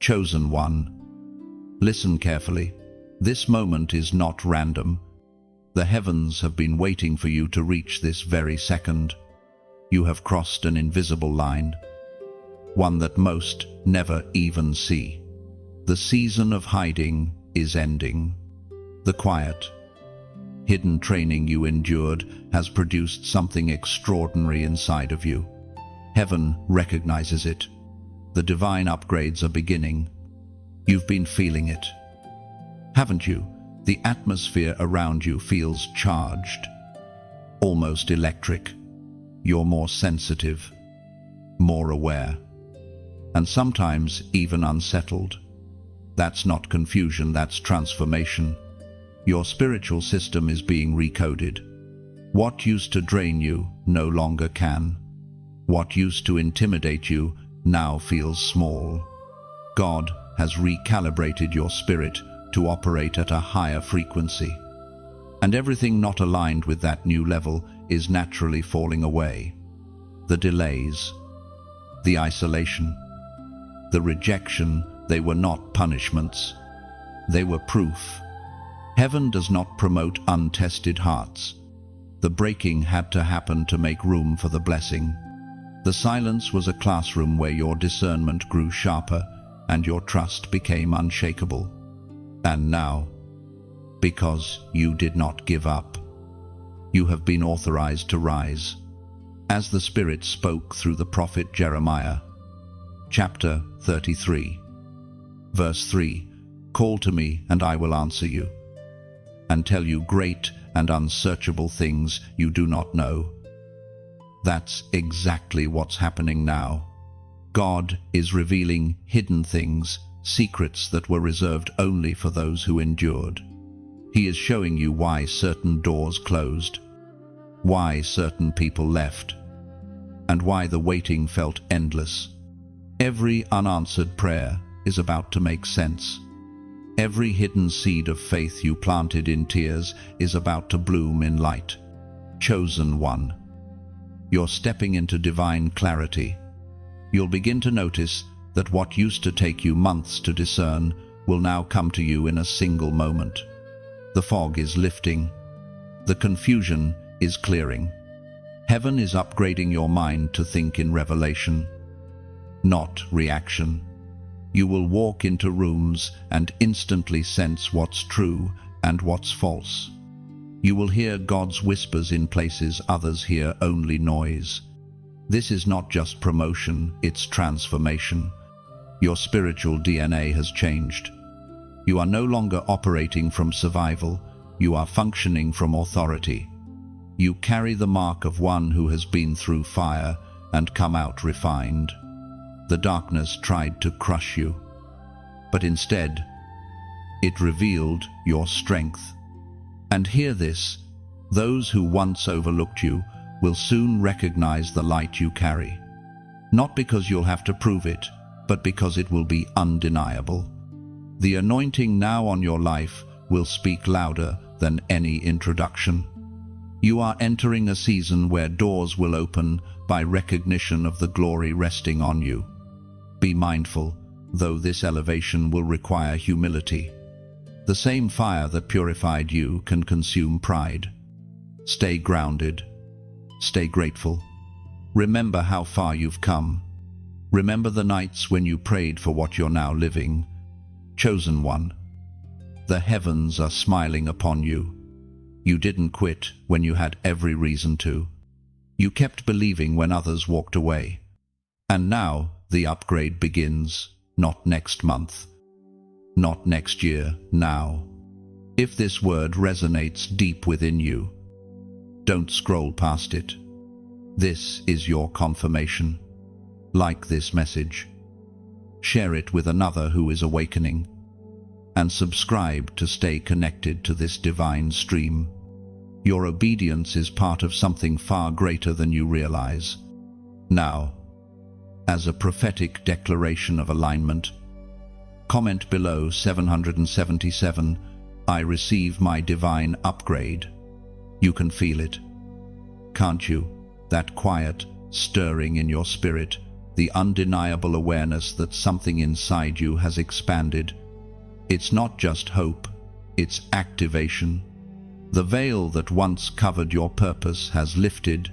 Chosen one. Listen carefully. This moment is not random. The heavens have been waiting for you to reach this very second. You have crossed an invisible line, one that most never even see. The season of hiding is ending. The quiet, hidden training you endured has produced something extraordinary inside of you. Heaven recognizes it. The divine upgrades are beginning. You've been feeling it, haven't you? The atmosphere around you feels charged, almost electric. You're more sensitive, more aware, and sometimes even unsettled. That's not confusion, that's transformation. Your spiritual system is being recoded. What used to drain you no longer can. What used to intimidate you now feels small. God has recalibrated your spirit to operate at a higher frequency. And everything not aligned with that new level is naturally falling away. The delays, the isolation, the rejection, they were not punishments. They were proof. Heaven does not promote untested hearts. The breaking had to happen to make room for the blessing. The silence was a classroom where your discernment grew sharper and your trust became unshakable. And now, because you did not give up, you have been authorized to rise. As the Spirit spoke through the prophet Jeremiah, chapter 33, verse 3, "Call to me, and I will answer you, and tell you great and unsearchable things you do not know." That's exactly what's happening now. God is revealing hidden things, secrets that were reserved only for those who endured. He is showing you why certain doors closed, why certain people left, and why the waiting felt endless. Every unanswered prayer is about to make sense. Every hidden seed of faith you planted in tears is about to bloom in light. Chosen one. You're stepping into divine clarity. You'll begin to notice that what used to take you months to discern will now come to you in a single moment. The fog is lifting. The confusion is clearing. Heaven is upgrading your mind to think in revelation, not reaction. You will walk into rooms and instantly sense what's true and what's false. You will hear God's whispers in places others hear only noise. This is not just promotion, it's transformation. Your spiritual DNA has changed. You are no longer operating from survival, you are functioning from authority. You carry the mark of one who has been through fire and come out refined. The darkness tried to crush you, but instead, it revealed your strength. And hear this, those who once overlooked you will soon recognize the light you carry. Not because you'll have to prove it, but because it will be undeniable. The anointing now on your life will speak louder than any introduction. You are entering a season where doors will open by recognition of the glory resting on you. Be mindful, though this elevation will require humility. The same fire that purified you can consume pride. Stay grounded. Stay grateful. Remember how far you've come. Remember the nights when you prayed for what you're now living. Chosen one. The heavens are smiling upon you. You didn't quit when you had every reason to. You kept believing when others walked away. And now the upgrade begins, not next month, not next year, now. If this word resonates deep within you, don't scroll past it. This is your confirmation. Like this message. Share it with another who is awakening. And subscribe to stay connected to this divine stream. Your obedience is part of something far greater than you realize. Now, as a prophetic declaration of alignment, comment below 777, "I receive my divine upgrade." You can feel it, can't you? That quiet stirring in your spirit the undeniable awareness that something inside you has expanded. It's not just hope, it's activation. The veil that once covered your purpose has lifted.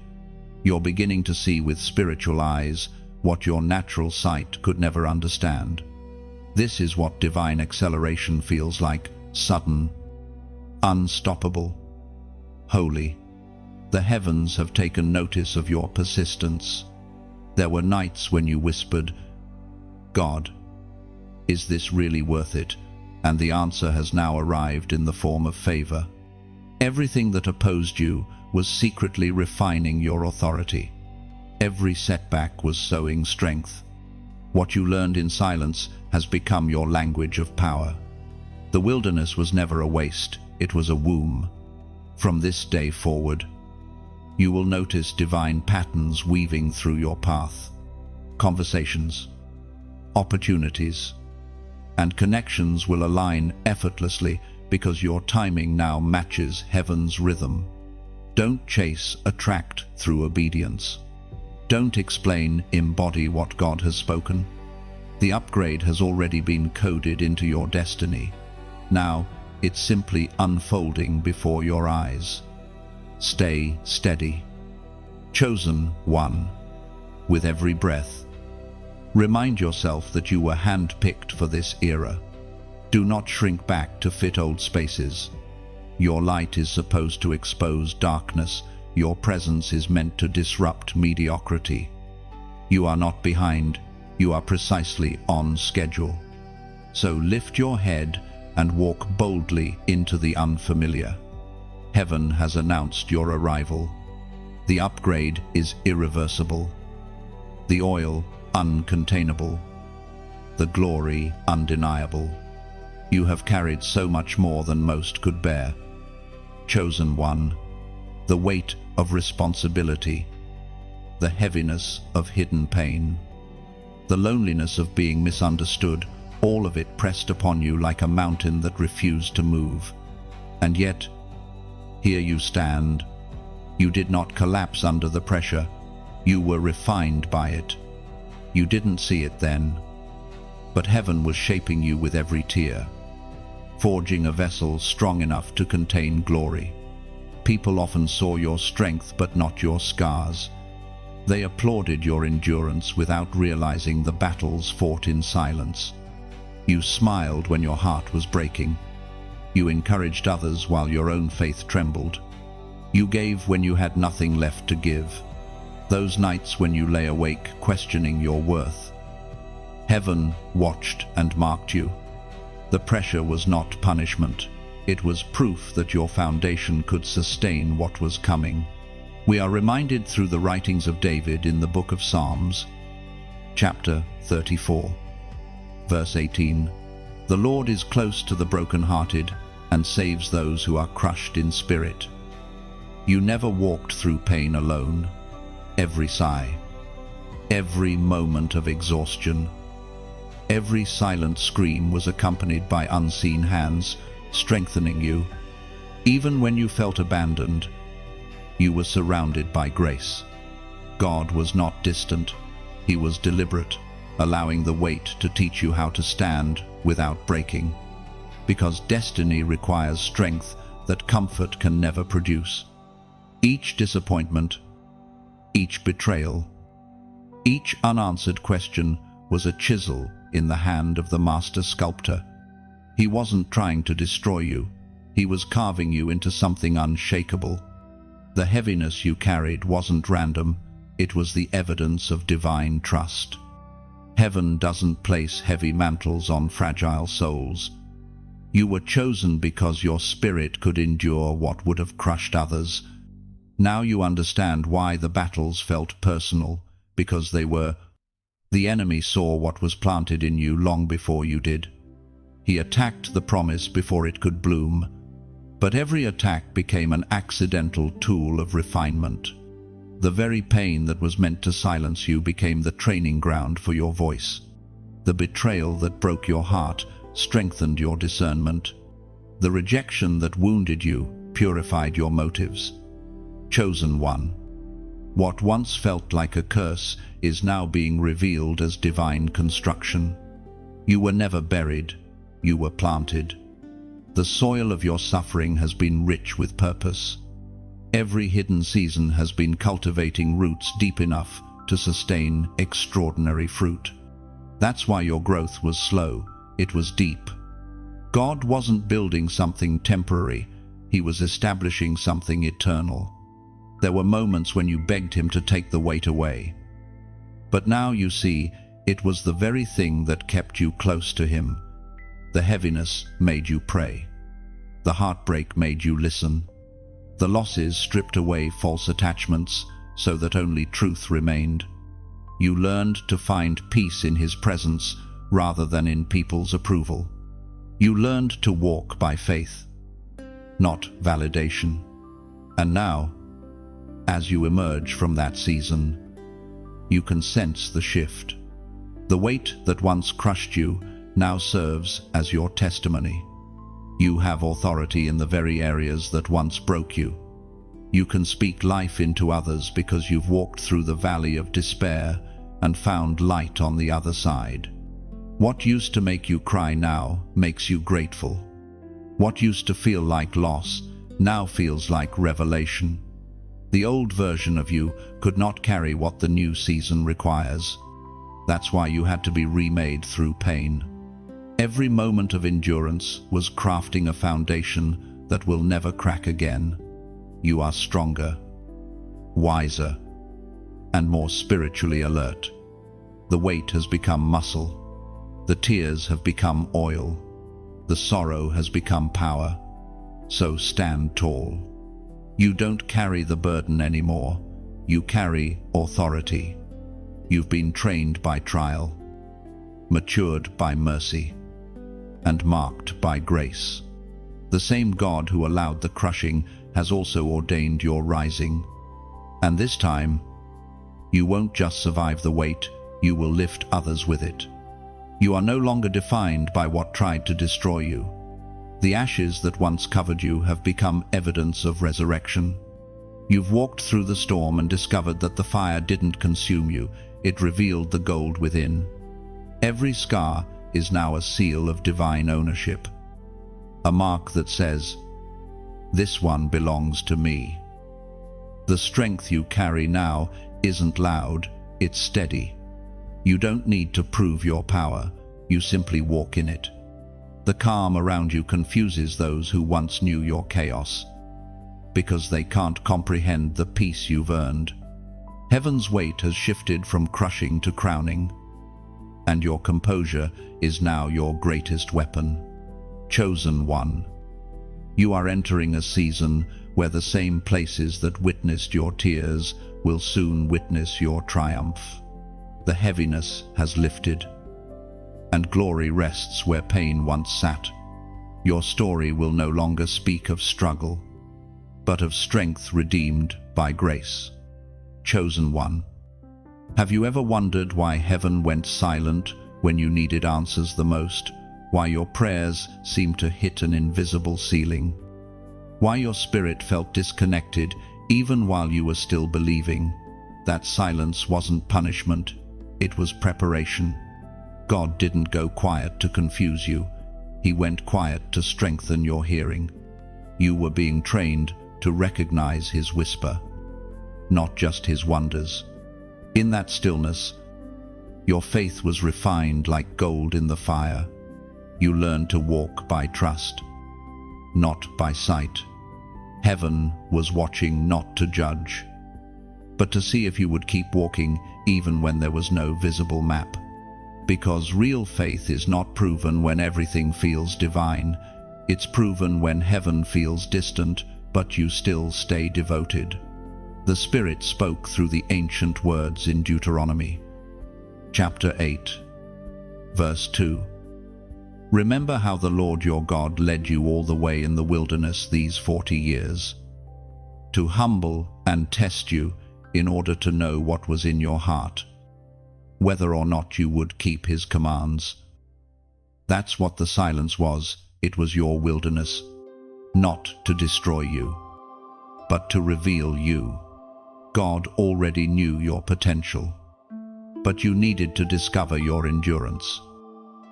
You're beginning to see with spiritual eyes what your natural sight could never understand. This is what divine acceleration feels like: sudden, unstoppable, holy. The heavens have taken notice of your persistence. There were nights when you whispered, "God, is this really worth it?" And the answer has now arrived in the form of favor. Everything that opposed you was secretly refining your authority. Every setback was sowing strength. What you learned in silence has become your language of power. The wilderness was never a waste, it was a womb. From this day forward, you will notice divine patterns weaving through your path. Conversations, opportunities, and connections will align effortlessly because your timing now matches heaven's rhythm. Don't chase, attract through obedience. Don't explain, embody what God has spoken. The upgrade has already been coded into your destiny. Now, it's simply unfolding before your eyes. Stay steady. Chosen one. With every breath, remind yourself that you were handpicked for this era. Do not shrink back to fit old spaces. Your light is supposed to expose darkness. Your presence is meant to disrupt mediocrity. You are not behind. You are precisely on schedule. So lift your head and walk boldly into the unfamiliar. Heaven has announced your arrival. The upgrade is irreversible. The oil uncontainable. The glory undeniable. You have carried so much more than most could bear. Chosen one. The weight of responsibility. The heaviness of hidden pain. The loneliness of being misunderstood, all of it pressed upon you like a mountain that refused to move. And yet, here you stand. You did not collapse under the pressure. You were refined by it. You didn't see it then, but heaven was shaping you with every tear, forging a vessel strong enough to contain glory. People often saw your strength but not your scars. They applauded your endurance without realizing the battles fought in silence. You smiled when your heart was breaking. You encouraged others while your own faith trembled. You gave when you had nothing left to give. Those nights when you lay awake questioning your worth. Heaven watched and marked you. The pressure was not punishment. It was proof that your foundation could sustain what was coming. We are reminded through the writings of David in the book of Psalms, chapter 34, verse 18. The Lord is close to the brokenhearted and saves those who are crushed in spirit. You never walked through pain alone. Every sigh, every moment of exhaustion, every silent scream was accompanied by unseen hands strengthening you. Even when you felt abandoned, you were surrounded by grace. God was not distant, He was deliberate, allowing the weight to teach you how to stand without breaking. Because destiny requires strength that comfort can never produce. Each disappointment, each betrayal, each unanswered question was a chisel in the hand of the master sculptor. He wasn't trying to destroy you. He was carving you into something unshakable. The heaviness you carried wasn't random. It was the evidence of divine trust. Heaven doesn't place heavy mantles on fragile souls. You were chosen because your spirit could endure what would have crushed others. Now you understand why the battles felt personal, because they were. The enemy saw what was planted in you long before you did. He attacked the promise before it could bloom, but every attack became an accidental tool of refinement. The very pain that was meant to silence you became the training ground for your voice. The betrayal that broke your heart strengthened your discernment. The rejection that wounded you purified your motives. Chosen one. What once felt like a curse is now being revealed as divine construction. You were never buried, you were planted. The soil of your suffering has been rich with purpose. Every hidden season has been cultivating roots deep enough to sustain extraordinary fruit. That's why your growth was slow, it was deep. God wasn't building something temporary, He was establishing something eternal. There were moments when you begged Him to take the weight away. But now you see, it was the very thing that kept you close to Him. The heaviness made you pray. The heartbreak made you listen. The losses stripped away false attachments so that only truth remained. You learned to find peace in His presence rather than in people's approval. You learned to walk by faith, not validation. And now, as you emerge from that season, you can sense the shift. The weight that once crushed you now serves as your testimony. You have authority in the very areas that once broke you. You can speak life into others because you've walked through the valley of despair and found light on the other side. What used to make you cry now makes you grateful. What used to feel like loss now feels like revelation. The old version of you could not carry what the new season requires. That's why you had to be remade through pain. Every moment of endurance was crafting a foundation that will never crack again. You are stronger, wiser, and more spiritually alert. The weight has become muscle. The tears have become oil. The sorrow has become power. So stand tall. You don't carry the burden anymore. You carry authority. You've been trained by trial, matured by mercy, and marked by grace. The same God who allowed the crushing has also ordained your rising. And this time, you won't just survive the weight, you will lift others with it. You are no longer defined by what tried to destroy you. The ashes that once covered you have become evidence of resurrection. You've walked through the storm and discovered that the fire didn't consume you, it revealed the gold within. Every scar is now a seal of divine ownership, a mark that says, "This one belongs to me." The strength you carry now isn't loud, it's steady. You don't need to prove your power, you simply walk in it. The calm around you confuses those who once knew your chaos, because they can't comprehend the peace you've earned. Heaven's weight has shifted from crushing to crowning, and your composure is now your greatest weapon. Chosen one. You are entering a season where the same places that witnessed your tears will soon witness your triumph. The heaviness has lifted, and glory rests where pain once sat. Your story will no longer speak of struggle, but of strength redeemed by grace. Chosen one. Have you ever wondered why heaven went silent when you needed answers the most? Why your prayers seemed to hit an invisible ceiling? Why your spirit felt disconnected even while you were still believing? That silence wasn't punishment, it was preparation. God didn't go quiet to confuse you. He went quiet to strengthen your hearing. You were being trained to recognize His whisper, not just His wonders. In that stillness, your faith was refined like gold in the fire. You learned to walk by trust, not by sight. Heaven was watching not to judge, but to see if you would keep walking even when there was no visible map. Because real faith is not proven when everything feels divine. It's proven when heaven feels distant, but you still stay devoted. The Spirit spoke through the ancient words in Deuteronomy, chapter 8, verse 2. Remember how the Lord your God led you all the way in the wilderness these 40 years, to humble and test you in order to know what was in your heart, whether or not you would keep His commands. That's what the silence was. It was your wilderness, not to destroy you, but to reveal you. God already knew your potential, but you needed to discover your endurance.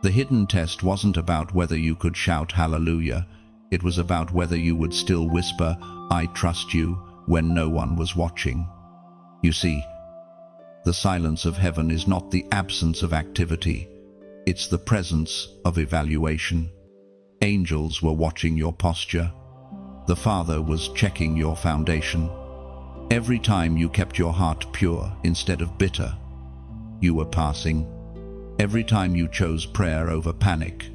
The hidden test wasn't about whether you could shout hallelujah, it was about whether you would still whisper, "I trust you," when no one was watching. You see, the silence of heaven is not the absence of activity, it's the presence of evaluation. Angels were watching your posture. The Father was checking your foundation. Every time you kept your heart pure instead of bitter, you were passing. Every time you chose prayer over panic,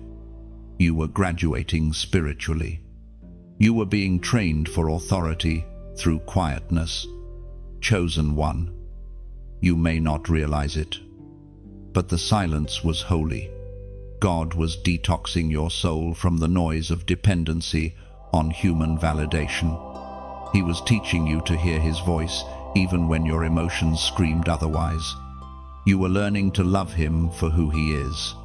you were graduating spiritually. You were being trained for authority through quietness. Chosen one. You may not realize it, but the silence was holy. God was detoxing your soul from the noise of dependency on human validation. He was teaching you to hear His voice even when your emotions screamed otherwise. You were learning to love Him for who He is,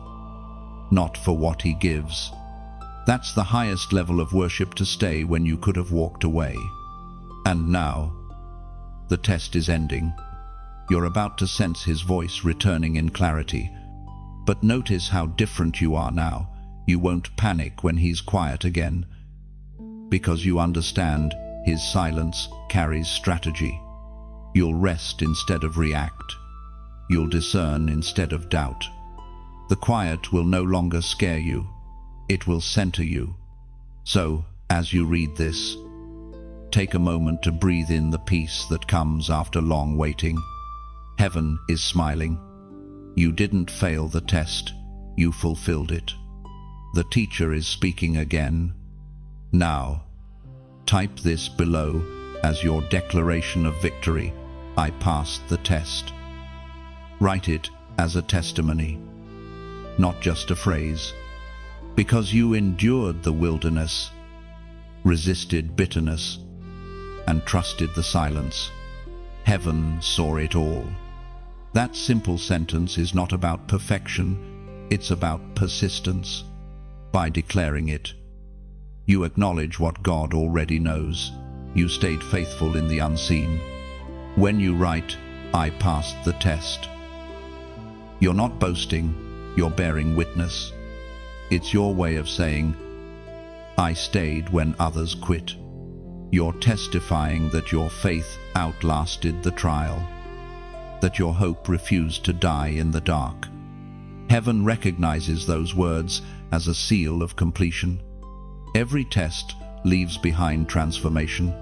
not for what He gives. That's the highest level of worship to stay when you could have walked away. And now, the test is ending. You're about to sense His voice returning in clarity. But notice how different you are now. You won't panic when He's quiet again, because you understand His silence carries strategy. You'll rest instead of react. You'll discern instead of doubt. The quiet will no longer scare you. It will center you. So, as you read this, take a moment to breathe in the peace that comes after long waiting. Heaven is smiling. You didn't fail the test, you fulfilled it. The teacher is speaking again. Now, type this below as your declaration of victory. I passed the test. Write it as a testimony, not just a phrase. Because you endured the wilderness, resisted bitterness, and trusted the silence, heaven saw it all. That simple sentence is not about perfection, it's about persistence. By declaring it, you acknowledge what God already knows. You stayed faithful in the unseen. When you write, I passed the test, you're not boasting, you're bearing witness. It's your way of saying, I stayed when others quit. You're testifying that your faith outlasted the trial, that your hope refused to die in the dark. Heaven recognizes those words as a seal of completion. Every test leaves behind transformation.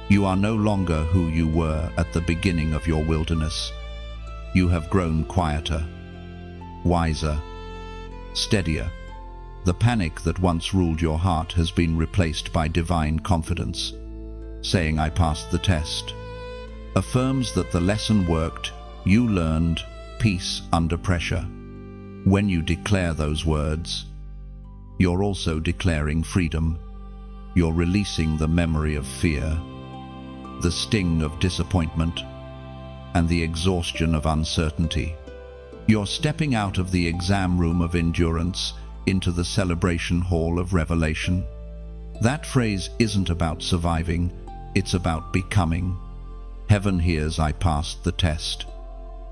You are no longer who you were at the beginning of your wilderness. You have grown quieter, wiser, steadier. The panic that once ruled your heart has been replaced by divine confidence. Saying I passed the test affirms that the lesson worked. You learned peace under pressure. When you declare those words, you're also declaring freedom. You're releasing the memory of fear, the sting of disappointment, and the exhaustion of uncertainty. You're stepping out of the exam room of endurance into the celebration hall of revelation. That phrase isn't about surviving, it's about becoming. Heaven hears I passed the test.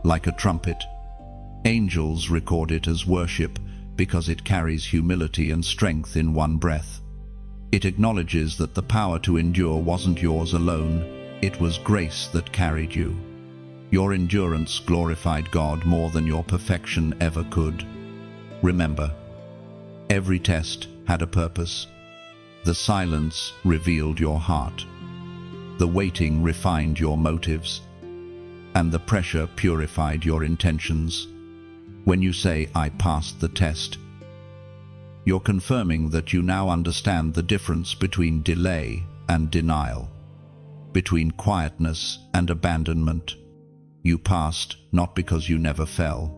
Like a trumpet, angels record it as worship because it carries humility and strength in one breath. It acknowledges that the power to endure wasn't yours alone, it was grace that carried you. Your endurance glorified God more than your perfection ever could. Remember, every test had a purpose. The silence revealed your heart. The waiting refined your motives. And the pressure purified your intentions. When you say, I passed the test, you're confirming that you now understand the difference between delay and denial, between quietness and abandonment. You passed not because you never fell,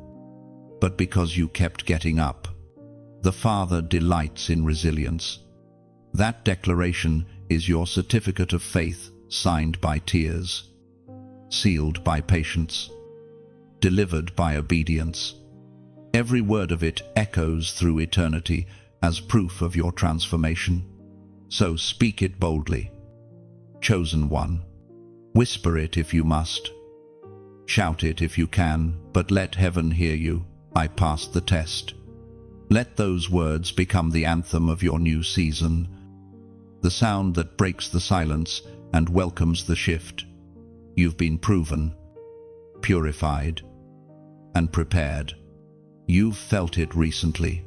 but because you kept getting up. The Father delights in resilience. That declaration is your certificate of faith, signed by tears, sealed by patience, delivered by obedience. Every word of it echoes through eternity as proof of your transformation. So speak it boldly. Chosen one, Whisper it if you must. Shout it if you can, but let heaven hear you. I passed the test. Let those words become the anthem of your new season, the sound that breaks the silence and welcomes the shift. You've been proven, purified, and prepared. You've felt it recently.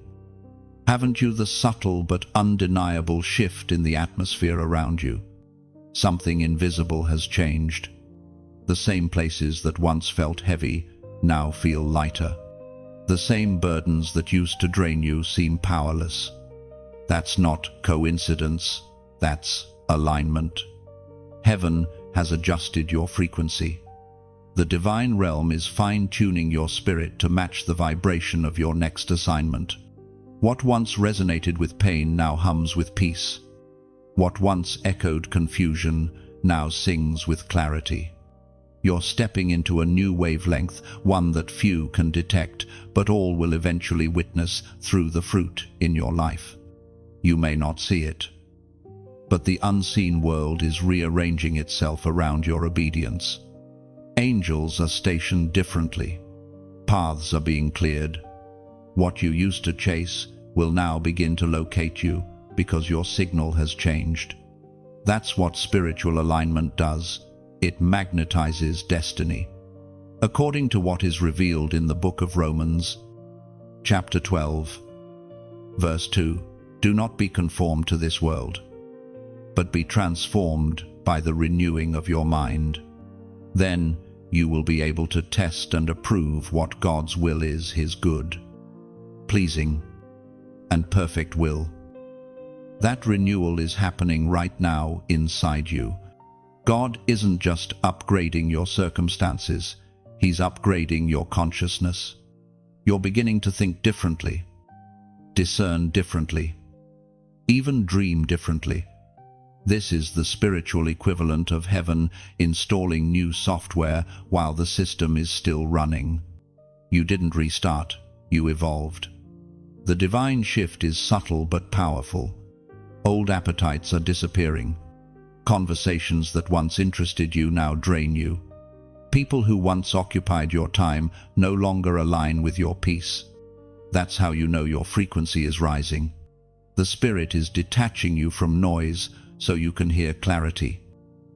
Haven't you? The subtle but undeniable shift in the atmosphere around you. Something invisible has changed. The same places that once felt heavy now feel lighter. The same burdens that used to drain you seem powerless. That's not coincidence, that's alignment. Heaven has adjusted your frequency. The divine realm is fine-tuning your spirit to match the vibration of your next assignment. What once resonated with pain now hums with peace. What once echoed confusion now sings with clarity. You're stepping into a new wavelength, one that few can detect, but all will eventually witness through the fruit in your life. You may not see it, but the unseen world is rearranging itself around your obedience. Angels are stationed differently. Paths are being cleared. What you used to chase will now begin to locate you because your signal has changed. That's what spiritual alignment does. It magnetizes destiny. According to what is revealed in the book of Romans, chapter 12, verse 2, do not be conformed to this world, but be transformed by the renewing of your mind. Then you will be able to test and approve what God's will is, His good, pleasing, and perfect will. That renewal is happening right now inside you. God isn't just upgrading your circumstances, He's upgrading your consciousness. You're beginning to think differently, discern differently, even dream differently. This is the spiritual equivalent of heaven installing new software while the system is still running. You didn't restart, you evolved. The divine shift is subtle but powerful. Old appetites are disappearing. Conversations that once interested you now drain you. People who once occupied your time no longer align with your peace. That's how you know your frequency is rising. The Spirit is detaching you from noise so you can hear clarity.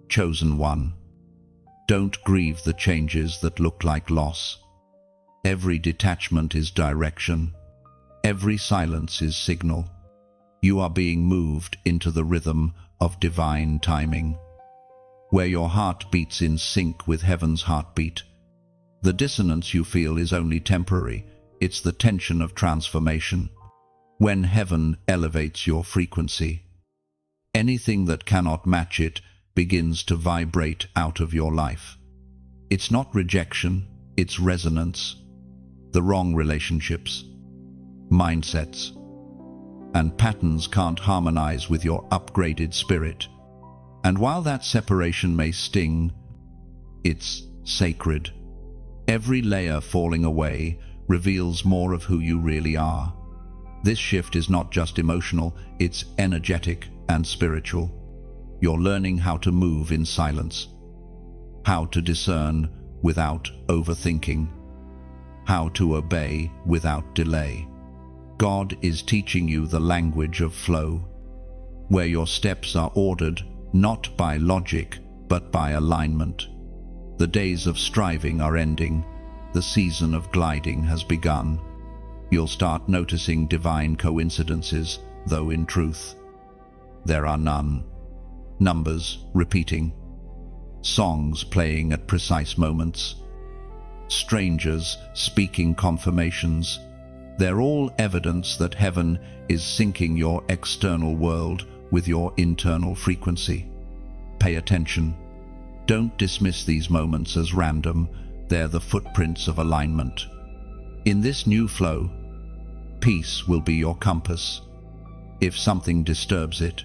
Chosen one. Don't grieve the changes that look like loss. Every detachment is direction. Every silence is signal. You are being moved into the rhythm of divine timing, where your heart beats in sync with heaven's heartbeat. The dissonance you feel is only temporary. It's the tension of transformation. When heaven elevates your frequency, anything that cannot match it begins to vibrate out of your life. It's not rejection, it's resonance. The wrong relationships, mindsets, and patterns can't harmonize with your upgraded spirit. And while that separation may sting, it's sacred. Every layer falling away reveals more of who you really are. This shift is not just emotional, it's energetic and spiritual. You're learning how to move in silence, how to discern without overthinking, how to obey without delay. God is teaching you the language of flow, where your steps are ordered not by logic but by alignment. The days of striving are ending. The season of gliding has begun. You'll start noticing divine coincidences, though in truth, there are none. Numbers repeating, songs playing at precise moments, strangers speaking confirmations. They're all evidence that heaven is syncing your external world with your internal frequency. Pay attention. Don't dismiss these moments as random. They're the footprints of alignment. In this new flow, peace will be your compass. If something disturbs it,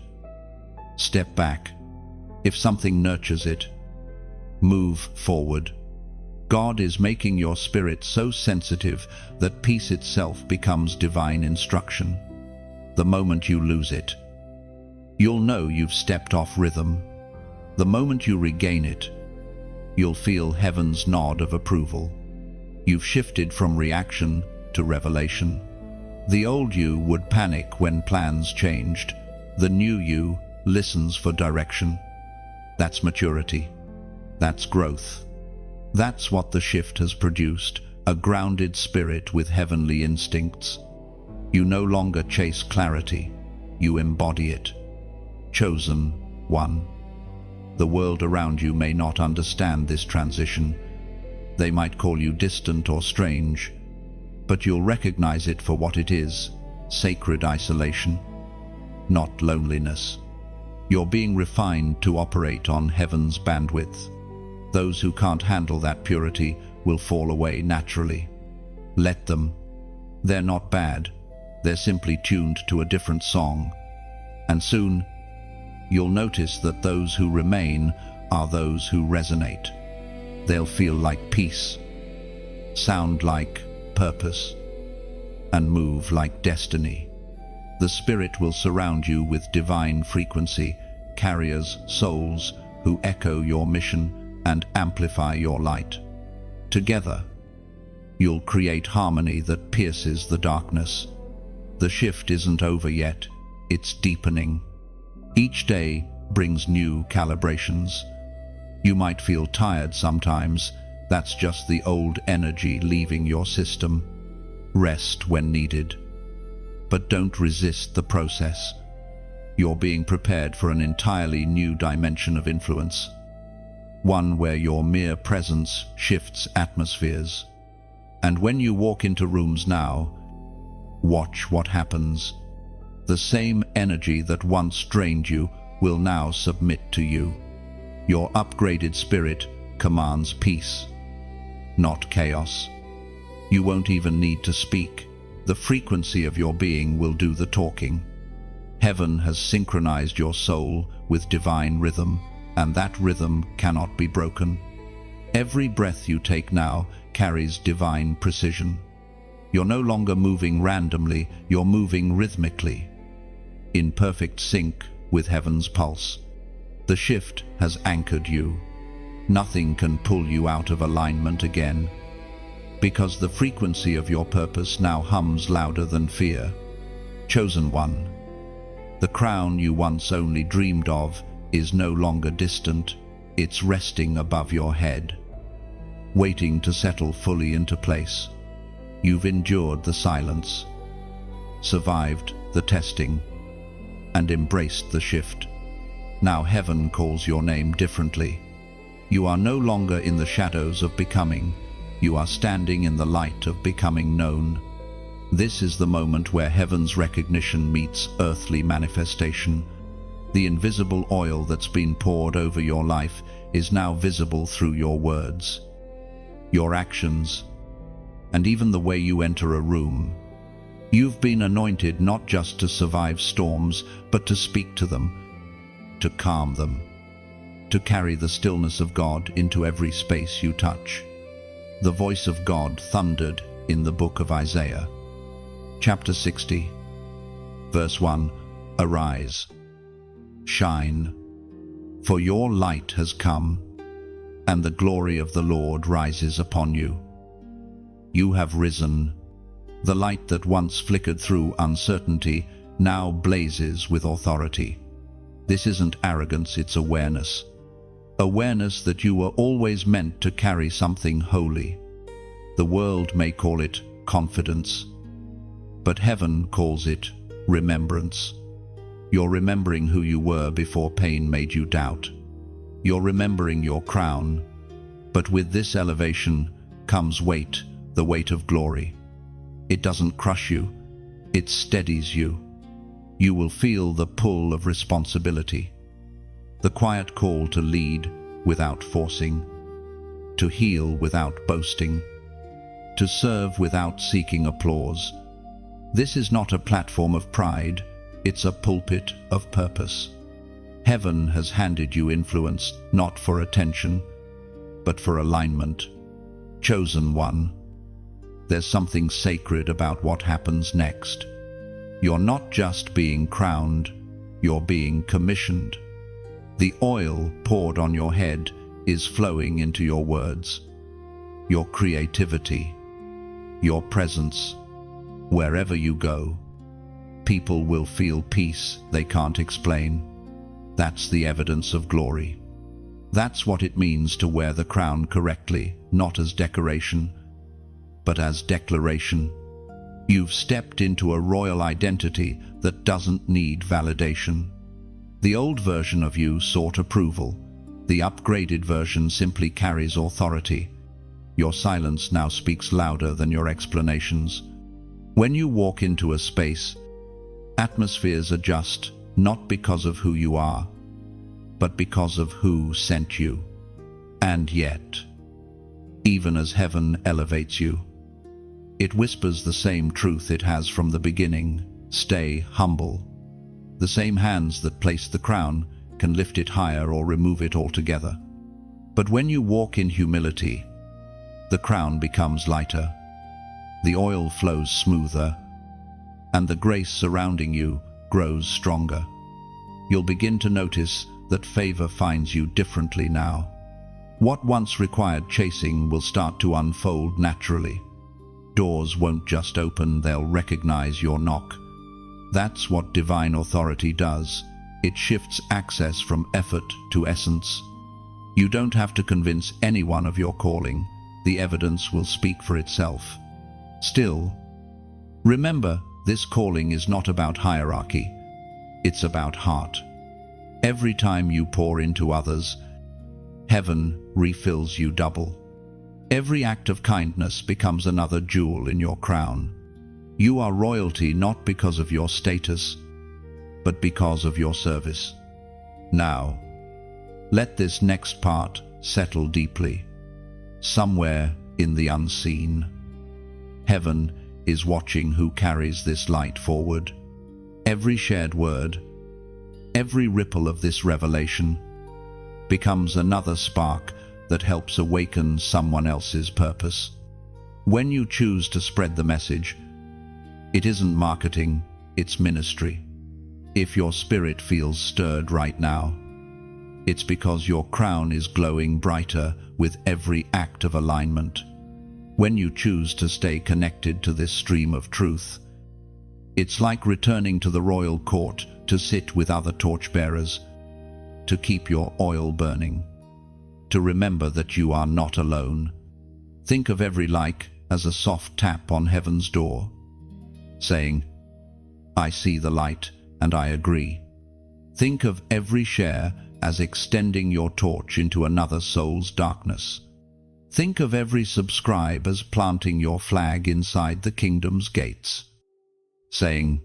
step back. If something nurtures it, move forward. God is making your spirit so sensitive that peace itself becomes divine instruction. The moment you lose it, you'll know you've stepped off rhythm. The moment you regain it, you'll feel heaven's nod of approval. You've shifted from reaction to revelation. The old you would panic when plans changed. The new you listens for direction. That's maturity. That's growth. That's what the shift has produced, a grounded spirit with heavenly instincts. You no longer chase clarity, you embody it. Chosen one. The world around you may not understand this transition. They might call you distant or strange, but you'll recognize it for what it is, sacred isolation, not loneliness. You're being refined to operate on heaven's bandwidth. Those who can't handle that purity will fall away naturally. Let them. They're not bad. They're simply tuned to a different song. And soon, you'll notice that those who remain are those who resonate. They'll feel like peace, sound like purpose, and move like destiny. The Spirit will surround you with divine frequency, carriers, souls who echo your mission and amplify your light. Together, you'll create harmony that pierces the darkness. The shift isn't over yet, it's deepening. Each day brings new calibrations. You might feel tired sometimes. That's just the old energy leaving your system. Rest when needed. But don't resist the process. You're being prepared for an entirely new dimension of influence. One where your mere presence shifts atmospheres. And when you walk into rooms now, watch what happens. The same energy that once drained you will now submit to you. Your upgraded spirit commands peace, not chaos. You won't even need to speak. The frequency of your being will do the talking. Heaven has synchronized your soul with divine rhythm, and that rhythm cannot be broken. Every breath you take now carries divine precision. You're no longer moving randomly, you're moving rhythmically, in perfect sync with heaven's pulse. The shift has anchored you. Nothing can pull you out of alignment again, because the frequency of your purpose now hums louder than fear. Chosen one. The crown you once only dreamed of is no longer distant, it's resting above your head, waiting to settle fully into place. You've endured the silence, survived the testing, and embraced the shift. Now heaven calls your name differently. You are no longer in the shadows of becoming, you are standing in the light of becoming known. This is the moment where heaven's recognition meets earthly manifestation. The invisible oil that's been poured over your life is now visible through your words, your actions, and even the way you enter a room. You've been anointed not just to survive storms, but to speak to them, to calm them, to carry the stillness of God into every space you touch. The voice of God thundered in the book of Isaiah, chapter 60, verse 1, "Arise, shine, for your light has come, and the glory of the Lord rises upon you." You have risen. The light that once flickered through uncertainty now blazes with authority. This isn't arrogance, it's awareness. Awareness that you were always meant to carry something holy. The world may call it confidence, but heaven calls it remembrance. You're remembering who you were before pain made you doubt. You're remembering your crown, but with this elevation comes weight, the weight of glory. It doesn't crush you, it steadies you. You will feel the pull of responsibility, the quiet call to lead without forcing, to heal without boasting, to serve without seeking applause. This is not a platform of pride, it's a pulpit of purpose. Heaven has handed you influence not for attention, but for alignment. Chosen one. There's something sacred about what happens next. You're not just being crowned, you're being commissioned. The oil poured on your head is flowing into your words, your creativity, your presence. Wherever you go, people will feel peace they can't explain. That's the evidence of glory. That's what it means to wear the crown correctly, not as decoration, but as declaration. You've stepped into a royal identity that doesn't need validation. The old version of you sought approval. The upgraded version simply carries authority. Your silence now speaks louder than your explanations. When you walk into a space, atmospheres adjust, not because of who you are, but because of who sent you. And yet, even as heaven elevates you, it whispers the same truth it has from the beginning: stay humble. The same hands that place the crown can lift it higher or remove it altogether. But when you walk in humility, the crown becomes lighter, the oil flows smoother, and the grace surrounding you grows stronger. You'll begin to notice that favor finds you differently now. What once required chasing will start to unfold naturally. Doors won't just open, they'll recognize your knock. That's what divine authority does. It shifts access from effort to essence. You don't have to convince anyone of your calling. The evidence will speak for itself. Still, remember, this calling is not about hierarchy. It's about heart. Every time you pour into others, heaven refills you double. Every act of kindness becomes another jewel in your crown. You are royalty not because of your status, but because of your service. Now, let this next part settle deeply. Somewhere in the unseen, heaven is watching who carries this light forward. Every shared word, every ripple of this revelation becomes another spark that helps awaken someone else's purpose. When you choose to spread the message, it isn't marketing, it's ministry. If your spirit feels stirred right now, it's because your crown is glowing brighter with every act of alignment. When you choose to stay connected to this stream of truth, it's like returning to the royal court to sit with other torchbearers, to keep your oil burning, to remember that you are not alone. Think of every like as a soft tap on heaven's door, saying, I see the light and I agree. Think of every share as extending your torch into another soul's darkness. Think of every subscribe as planting your flag inside the kingdom's gates, saying,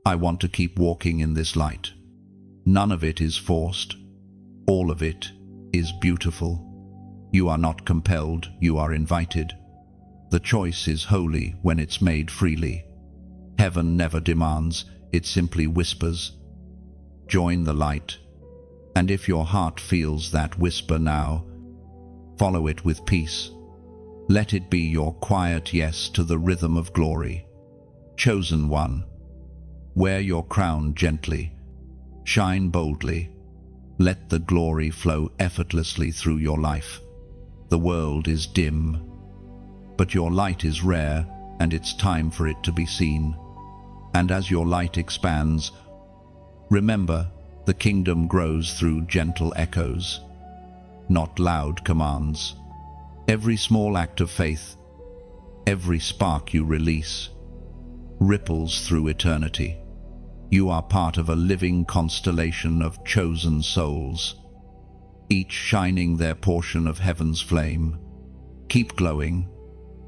I want to keep walking in this light. None of it is forced. All of it is beautiful. You are not compelled, you are invited. The choice is holy when it's made freely. Heaven never demands, it simply whispers. Join the light. And if your heart feels that whisper now, follow it with peace. Let it be your quiet yes to the rhythm of glory. Chosen one, wear your crown gently, shine boldly. Let the glory flow effortlessly through your life. The world is dim, but your light is rare, and it's time for it to be seen. And as your light expands, remember, the kingdom grows through gentle echoes, not loud commands. Every small act of faith, every spark you release, ripples through eternity. You are part of a living constellation of chosen souls, each shining their portion of heaven's flame. Keep glowing,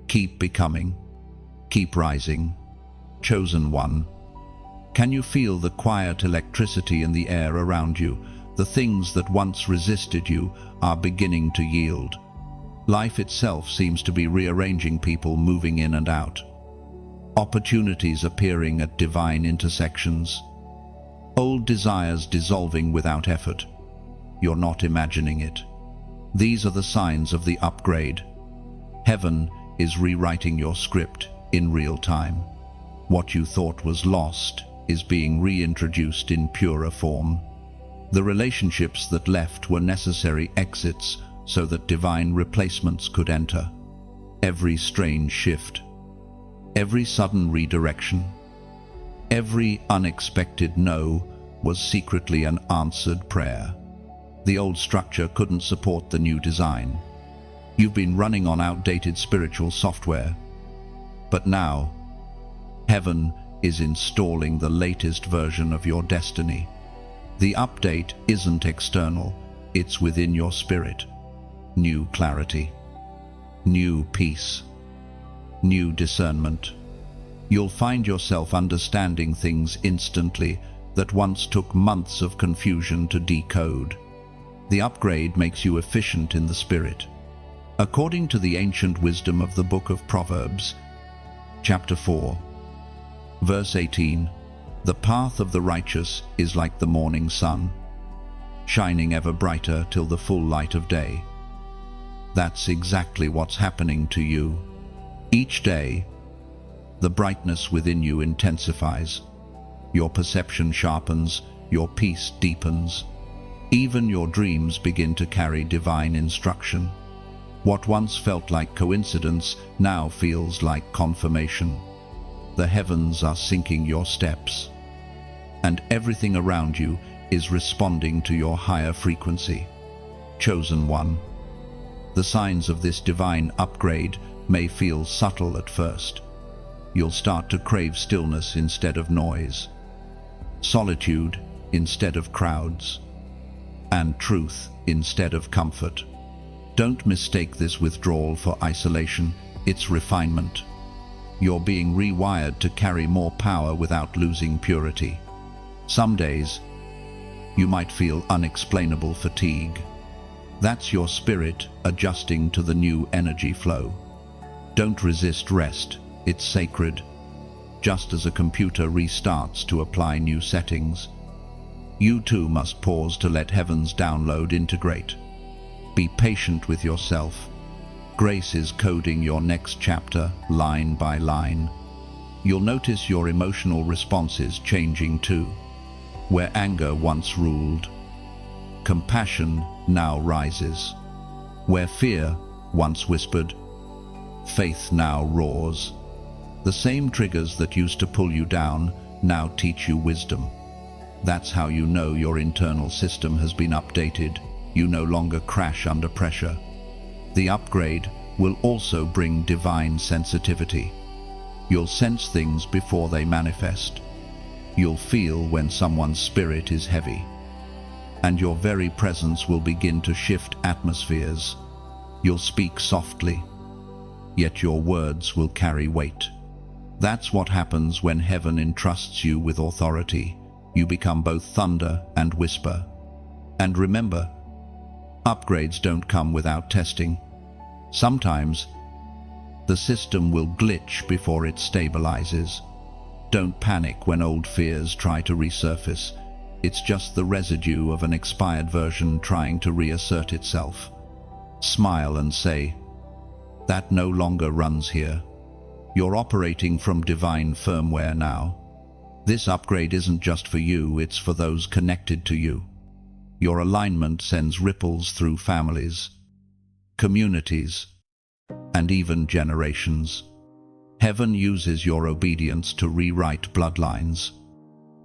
keep becoming, keep rising. Chosen one, can you feel the quiet electricity in the air around you? The things that once resisted you are beginning to yield. Life itself seems to be rearranging, people moving in and out. Opportunities appearing at divine intersections. Old desires dissolving without effort. You're not imagining it. These are the signs of the upgrade. Heaven is rewriting your script in real time. What you thought was lost is being reintroduced in purer form. The relationships that left were necessary exits so that divine replacements could enter. Every strange shift, every sudden redirection, every unexpected no was secretly an answered prayer. The old structure couldn't support the new design. You've been running on outdated spiritual software. But now, heaven is installing the latest version of your destiny. The update isn't external, it's within your spirit. New clarity, new peace, new discernment. You'll find yourself understanding things instantly that once took months of confusion to decode. The upgrade makes you efficient in the spirit. According to the ancient wisdom of the book of Proverbs, chapter 4, verse 18, the path of the righteous is like the morning sun, shining ever brighter till the full light of day. That's exactly what's happening to you. Each day, the brightness within you intensifies. Your perception sharpens, your peace deepens. Even your dreams begin to carry divine instruction. What once felt like coincidence now feels like confirmation. The heavens are syncing your steps, and everything around you is responding to your higher frequency. Chosen one. The signs of this divine upgrade may feel subtle at first. You'll start to crave stillness instead of noise, solitude instead of crowds, and truth instead of comfort. Don't mistake this withdrawal for isolation, it's refinement. You're being rewired to carry more power without losing purity. Some days, you might feel unexplainable fatigue. That's your spirit adjusting to the new energy flow. Don't resist rest, it's sacred. Just as a computer restarts to apply new settings, you too must pause to let heaven's download integrate. Be patient with yourself. Grace is coding your next chapter, line by line. You'll notice your emotional responses changing too. Where anger once ruled, compassion now rises. Where fear once whispered, faith now roars. The same triggers that used to pull you down now teach you wisdom. That's how you know your internal system has been updated. You no longer crash under pressure. The upgrade will also bring divine sensitivity. You'll sense things before they manifest. You'll feel when someone's spirit is heavy. And your very presence will begin to shift atmospheres. You'll speak softly, yet your words will carry weight. That's what happens when heaven entrusts you with authority. You become both thunder and whisper. And remember, upgrades don't come without testing. Sometimes, the system will glitch before it stabilizes. Don't panic when old fears try to resurface. It's just the residue of an expired version trying to reassert itself. Smile and say, that no longer runs here. You're operating from divine firmware now. This upgrade isn't just for you, it's for those connected to you. Your alignment sends ripples through families, communities, and even generations. Heaven uses your obedience to rewrite bloodlines.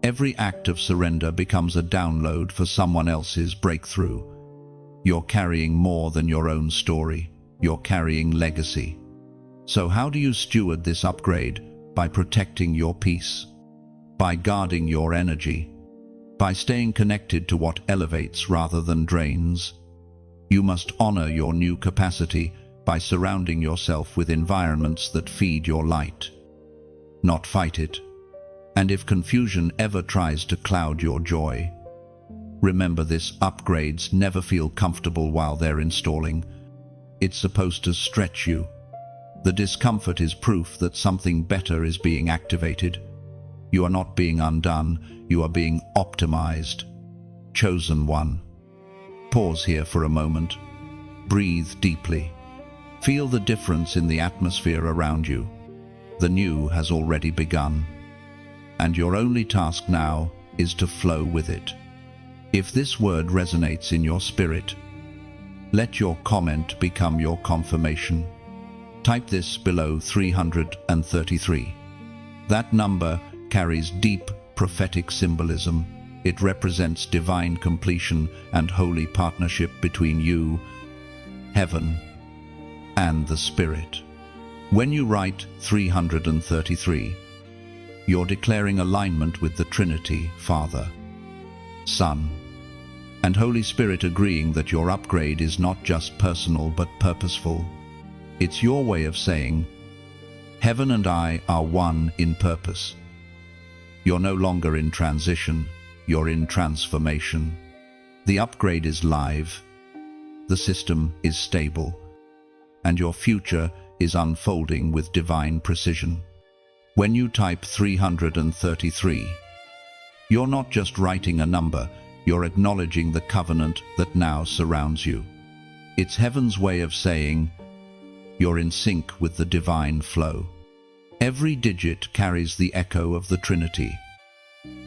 Every act of surrender becomes a download for someone else's breakthrough. You're carrying more than your own story. You're carrying legacy. So how do you steward this upgrade? By protecting your peace, by guarding your energy, by staying connected to what elevates rather than drains. You must honor your new capacity by surrounding yourself with environments that feed your light, not fight it. And if confusion ever tries to cloud your joy, remember this: upgrades never feel comfortable while they're installing. It's supposed to stretch you. The discomfort is proof that something better is being activated. You are not being undone, you are being optimized. Chosen one. Pause here for a moment. Breathe deeply. Feel the difference in the atmosphere around you. The new has already begun, and your only task now is to flow with it. If this word resonates in your spirit, let your comment become your confirmation. Type this below 333. That number carries deep prophetic symbolism. It represents divine completion and holy partnership between you, heaven, and the Spirit. When you write 333, you're declaring alignment with the Trinity, Father, Son, and Holy Spirit, agreeing that your upgrade is not just personal but purposeful. It's your way of saying, Heaven and I are one in purpose. You're no longer in transition, you're in transformation. The upgrade is live, the system is stable, and your future is unfolding with divine precision. When you type 333, you're not just writing a number, you're acknowledging the covenant that now surrounds you. It's heaven's way of saying, you're in sync with the divine flow. Every digit carries the echo of the Trinity,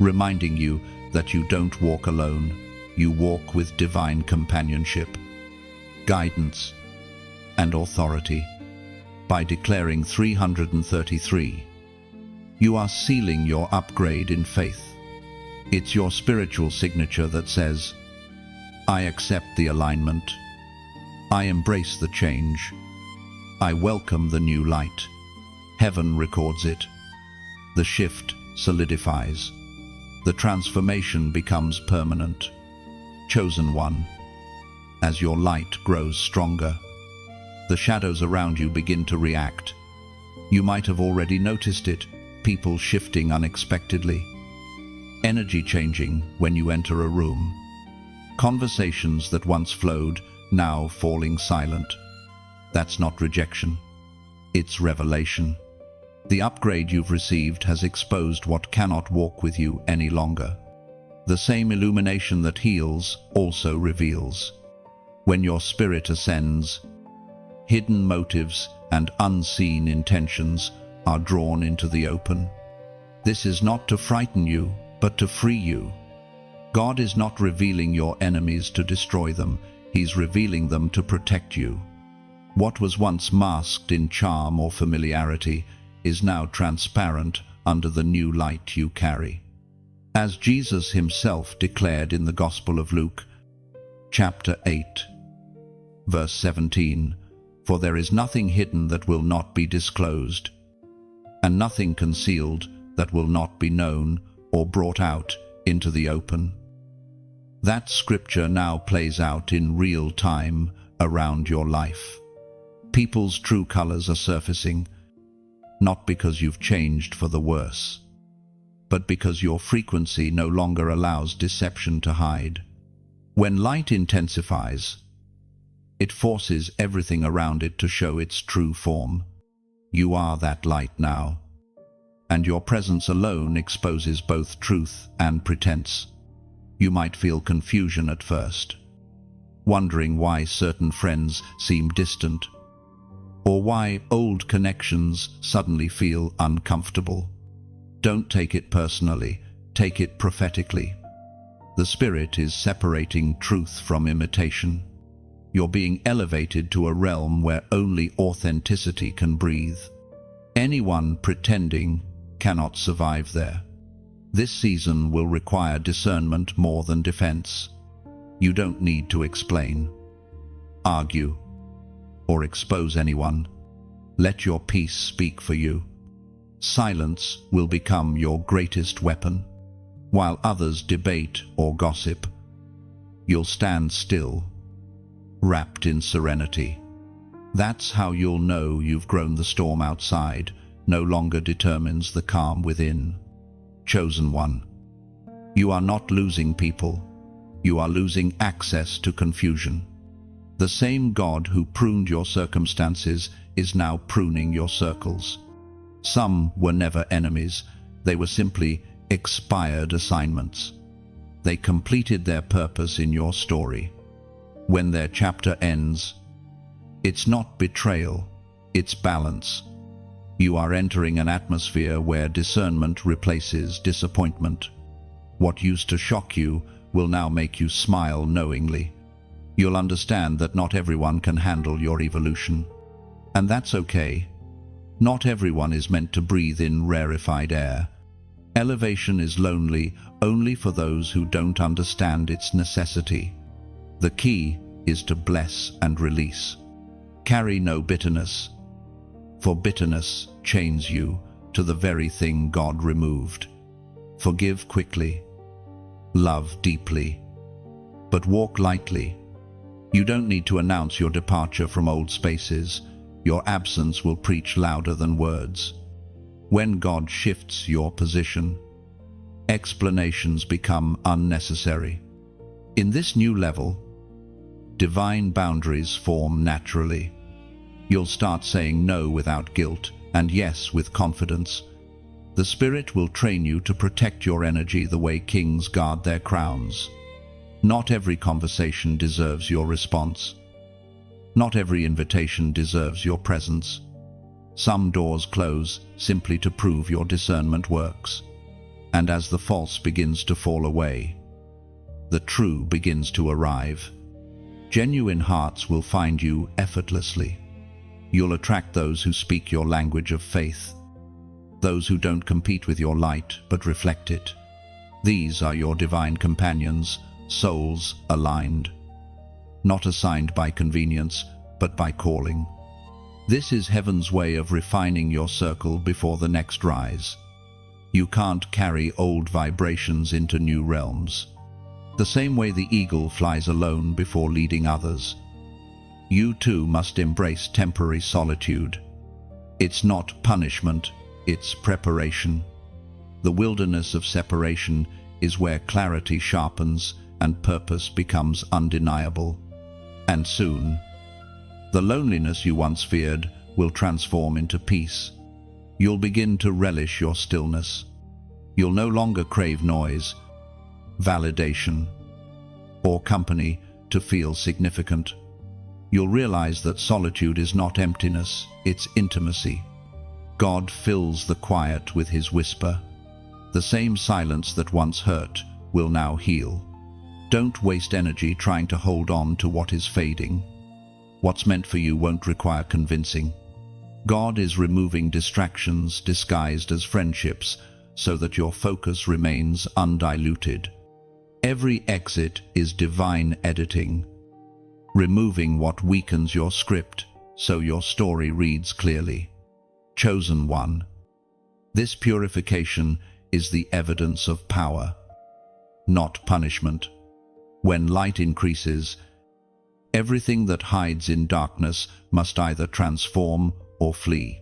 reminding you that you don't walk alone, you walk with divine companionship, guidance, and authority. By declaring 333, you are sealing your upgrade in faith. It's your spiritual signature that says, I accept the alignment, I embrace the change, I welcome the new light. Heaven records it. The shift solidifies. The transformation becomes permanent. Chosen one, as your light grows stronger, the shadows around you begin to react. You might have already noticed it, people shifting unexpectedly, energy changing when you enter a room, conversations that once flowed, now falling silent. That's not rejection, it's revelation. The upgrade you've received has exposed what cannot walk with you any longer. The same illumination that heals also reveals. When your spirit ascends, hidden motives and unseen intentions are drawn into the open. This is not to frighten you, but to free you. God is not revealing your enemies to destroy them, He's revealing them to protect you. What was once masked in charm or familiarity is now transparent under the new light you carry. As Jesus himself declared in the Gospel of Luke, chapter 8, verse 17, For there is nothing hidden that will not be disclosed, and nothing concealed that will not be known or brought out into the open. That scripture now plays out in real time around your life. People's true colors are surfacing, not because you've changed for the worse, but because your frequency no longer allows deception to hide. When light intensifies, it forces everything around it to show its true form. You are that light now, and your presence alone exposes both truth and pretense. You might feel confusion at first, wondering why certain friends seem distant, or why old connections suddenly feel uncomfortable. Don't take it personally, take it prophetically. The Spirit is separating truth from imitation. You're being elevated to a realm where only authenticity can breathe. Anyone pretending cannot survive there. This season will require discernment more than defense. You don't need to explain, argue, or expose anyone. Let your peace speak for you. Silence will become your greatest weapon. While others debate or gossip, you'll stand still, wrapped in serenity. That's how you'll know you've grown. The storm outside no longer determines the calm within. Chosen one, you are not losing people, you are losing access to confusion. The same God who pruned your circumstances is now pruning your circles. Some were never enemies, they were simply expired assignments. They completed their purpose in your story. When their chapter ends, it's not betrayal, it's balance. You are entering an atmosphere where discernment replaces disappointment. What used to shock you will now make you smile knowingly. You'll understand that not everyone can handle your evolution. And that's okay. Not everyone is meant to breathe in rarefied air. Elevation is lonely only for those who don't understand its necessity. The key is to bless and release. Carry no bitterness, for bitterness chains you to the very thing God removed. Forgive quickly, love deeply, but walk lightly. You don't need to announce your departure from old spaces. Your absence will preach louder than words. When God shifts your position, explanations become unnecessary. In this new level, divine boundaries form naturally. You'll start saying no without guilt and yes with confidence. The Spirit will train you to protect your energy the way kings guard their crowns. Not every conversation deserves your response. Not every invitation deserves your presence. Some doors close simply to prove your discernment works. And as the false begins to fall away, the true begins to arrive. Genuine hearts will find you effortlessly. You'll attract those who speak your language of faith, those who don't compete with your light but reflect it. These are your divine companions, souls aligned, not assigned by convenience but by calling. This is heaven's way of refining your circle before the next rise. You can't carry old vibrations into new realms. The same way the eagle flies alone before leading others, you too must embrace temporary solitude. It's not punishment, it's preparation. The wilderness of separation is where clarity sharpens and purpose becomes undeniable. And soon, the loneliness you once feared will transform into peace. You'll begin to relish your stillness. You'll no longer crave noise, validation, or company to feel significant. You'll realize that solitude is not emptiness, it's intimacy. God fills the quiet with His whisper. The same silence that once hurt will now heal. Don't waste energy trying to hold on to what is fading. What's meant for you won't require convincing. God is removing distractions disguised as friendships so that your focus remains undiluted. Every exit is divine editing, removing what weakens your script so your story reads clearly. Chosen one. This purification is the evidence of power, not punishment. When light increases, everything that hides in darkness must either transform or flee.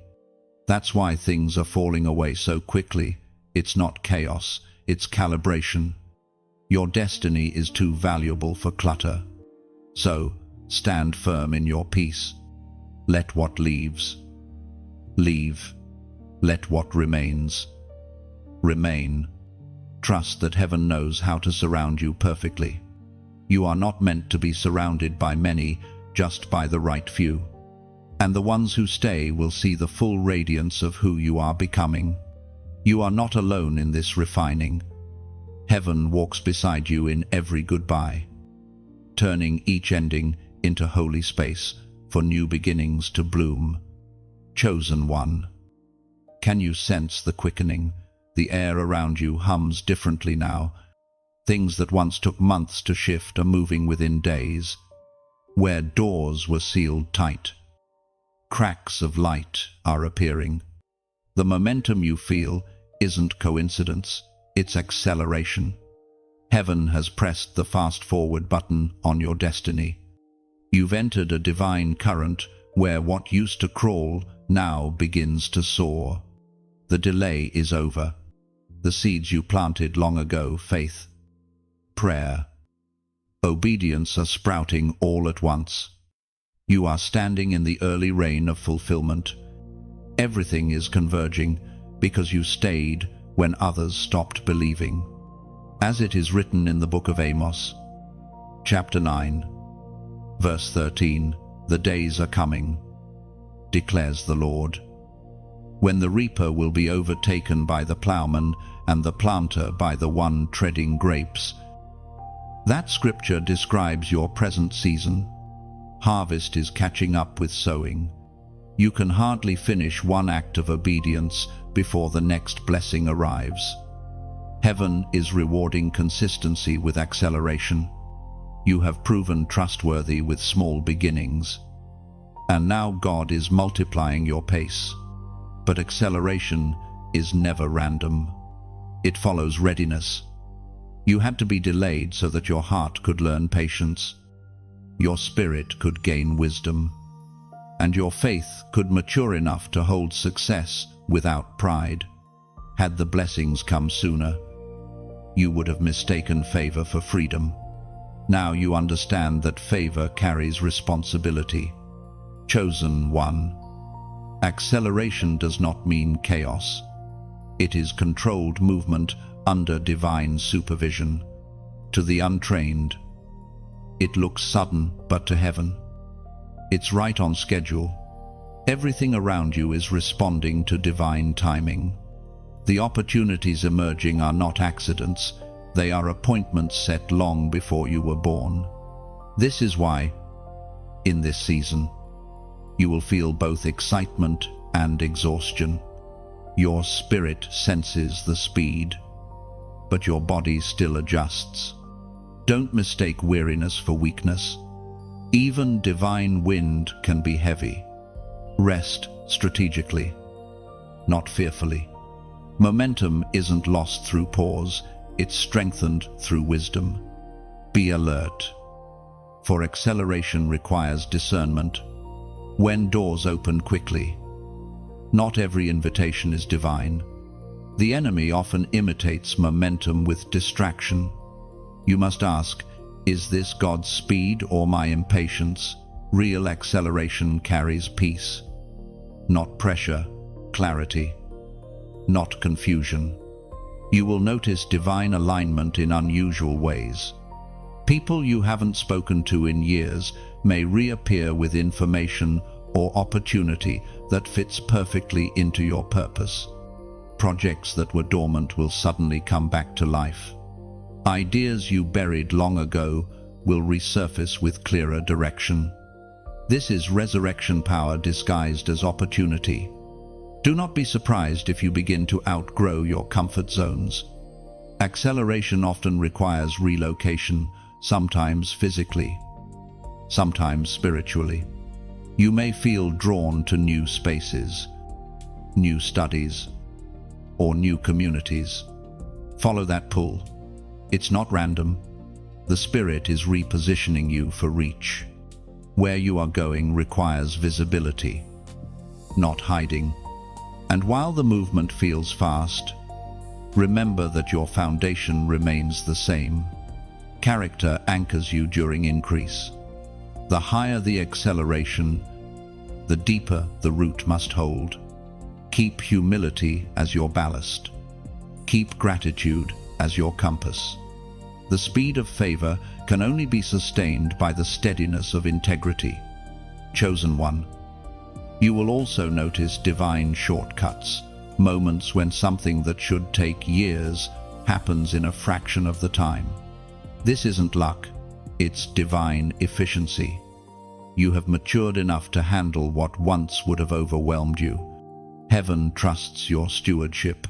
That's why things are falling away so quickly. It's not chaos, it's calibration. Your destiny is too valuable for clutter. So, stand firm in your peace. Let what leaves leave. Let what remains remain. Trust that heaven knows how to surround you perfectly. You are not meant to be surrounded by many, just by the right few. And the ones who stay will see the full radiance of who you are becoming. You are not alone in this refining. Heaven walks beside you in every goodbye, turning each ending into holy space for new beginnings to bloom. Chosen one. Can you sense the quickening? The air around you hums differently now. Things that once took months to shift are moving within days. Where doors were sealed tight, cracks of light are appearing. The momentum you feel isn't coincidence, it's acceleration. Heaven has pressed the fast-forward button on your destiny. You've entered a divine current where what used to crawl now begins to soar. The delay is over. The seeds you planted long ago, faith, prayer, obedience, are sprouting all at once. You are standing in the early rain of fulfillment. Everything is converging because you stayed when others stopped believing. As it is written in the book of Amos, chapter 9, verse 13, "The days are coming, declares the Lord, when the reaper will be overtaken by the plowman and the planter by the one treading grapes. That scripture describes your present season. Harvest is catching up with sowing. You can hardly finish one act of obedience before the next blessing arrives. Heaven is rewarding consistency with acceleration. You have proven trustworthy with small beginnings. And now God is multiplying your pace. But acceleration is never random. It follows readiness. You had to be delayed so that your heart could learn patience, your spirit could gain wisdom, and your faith could mature enough to hold success without pride. Had the blessings come sooner, you would have mistaken favor for freedom. Now you understand that favor carries responsibility. Chosen one. Acceleration does not mean chaos. It is controlled movement under divine supervision. To the untrained, it looks sudden, but to heaven, it's right on schedule. Everything around you is responding to divine timing. The opportunities emerging are not accidents, they are appointments set long before you were born. This is why, in this season, you will feel both excitement and exhaustion. Your spirit senses the speed, but your body still adjusts. Don't mistake weariness for weakness. Even divine wind can be heavy. Rest strategically, not fearfully. Momentum isn't lost through pause, it's strengthened through wisdom. Be alert, for acceleration requires discernment. When doors open quickly, not every invitation is divine. The enemy often imitates momentum with distraction. You must ask, is this God's speed or my impatience? Real acceleration carries peace, not pressure, clarity, not confusion. You will notice divine alignment in unusual ways. People you haven't spoken to in years may reappear with information or opportunity that fits perfectly into your purpose. Projects that were dormant will suddenly come back to life. Ideas you buried long ago will resurface with clearer direction. This is resurrection power disguised as opportunity. Do not be surprised if you begin to outgrow your comfort zones. Acceleration often requires relocation, sometimes physically, sometimes spiritually. You may feel drawn to new spaces, new studies, or new communities. Follow that pull. It's not random. The Spirit is repositioning you for reach. Where you are going requires visibility, not hiding. And while the movement feels fast, remember that your foundation remains the same. Character anchors you during increase. The higher the acceleration, the deeper the root must hold. Keep humility as your ballast. Keep gratitude as your compass. The speed of favor can only be sustained by the steadiness of integrity. Chosen one. You will also notice divine shortcuts, moments when something that should take years happens in a fraction of the time. This isn't luck, it's divine efficiency. You have matured enough to handle what once would have overwhelmed you. Heaven trusts your stewardship,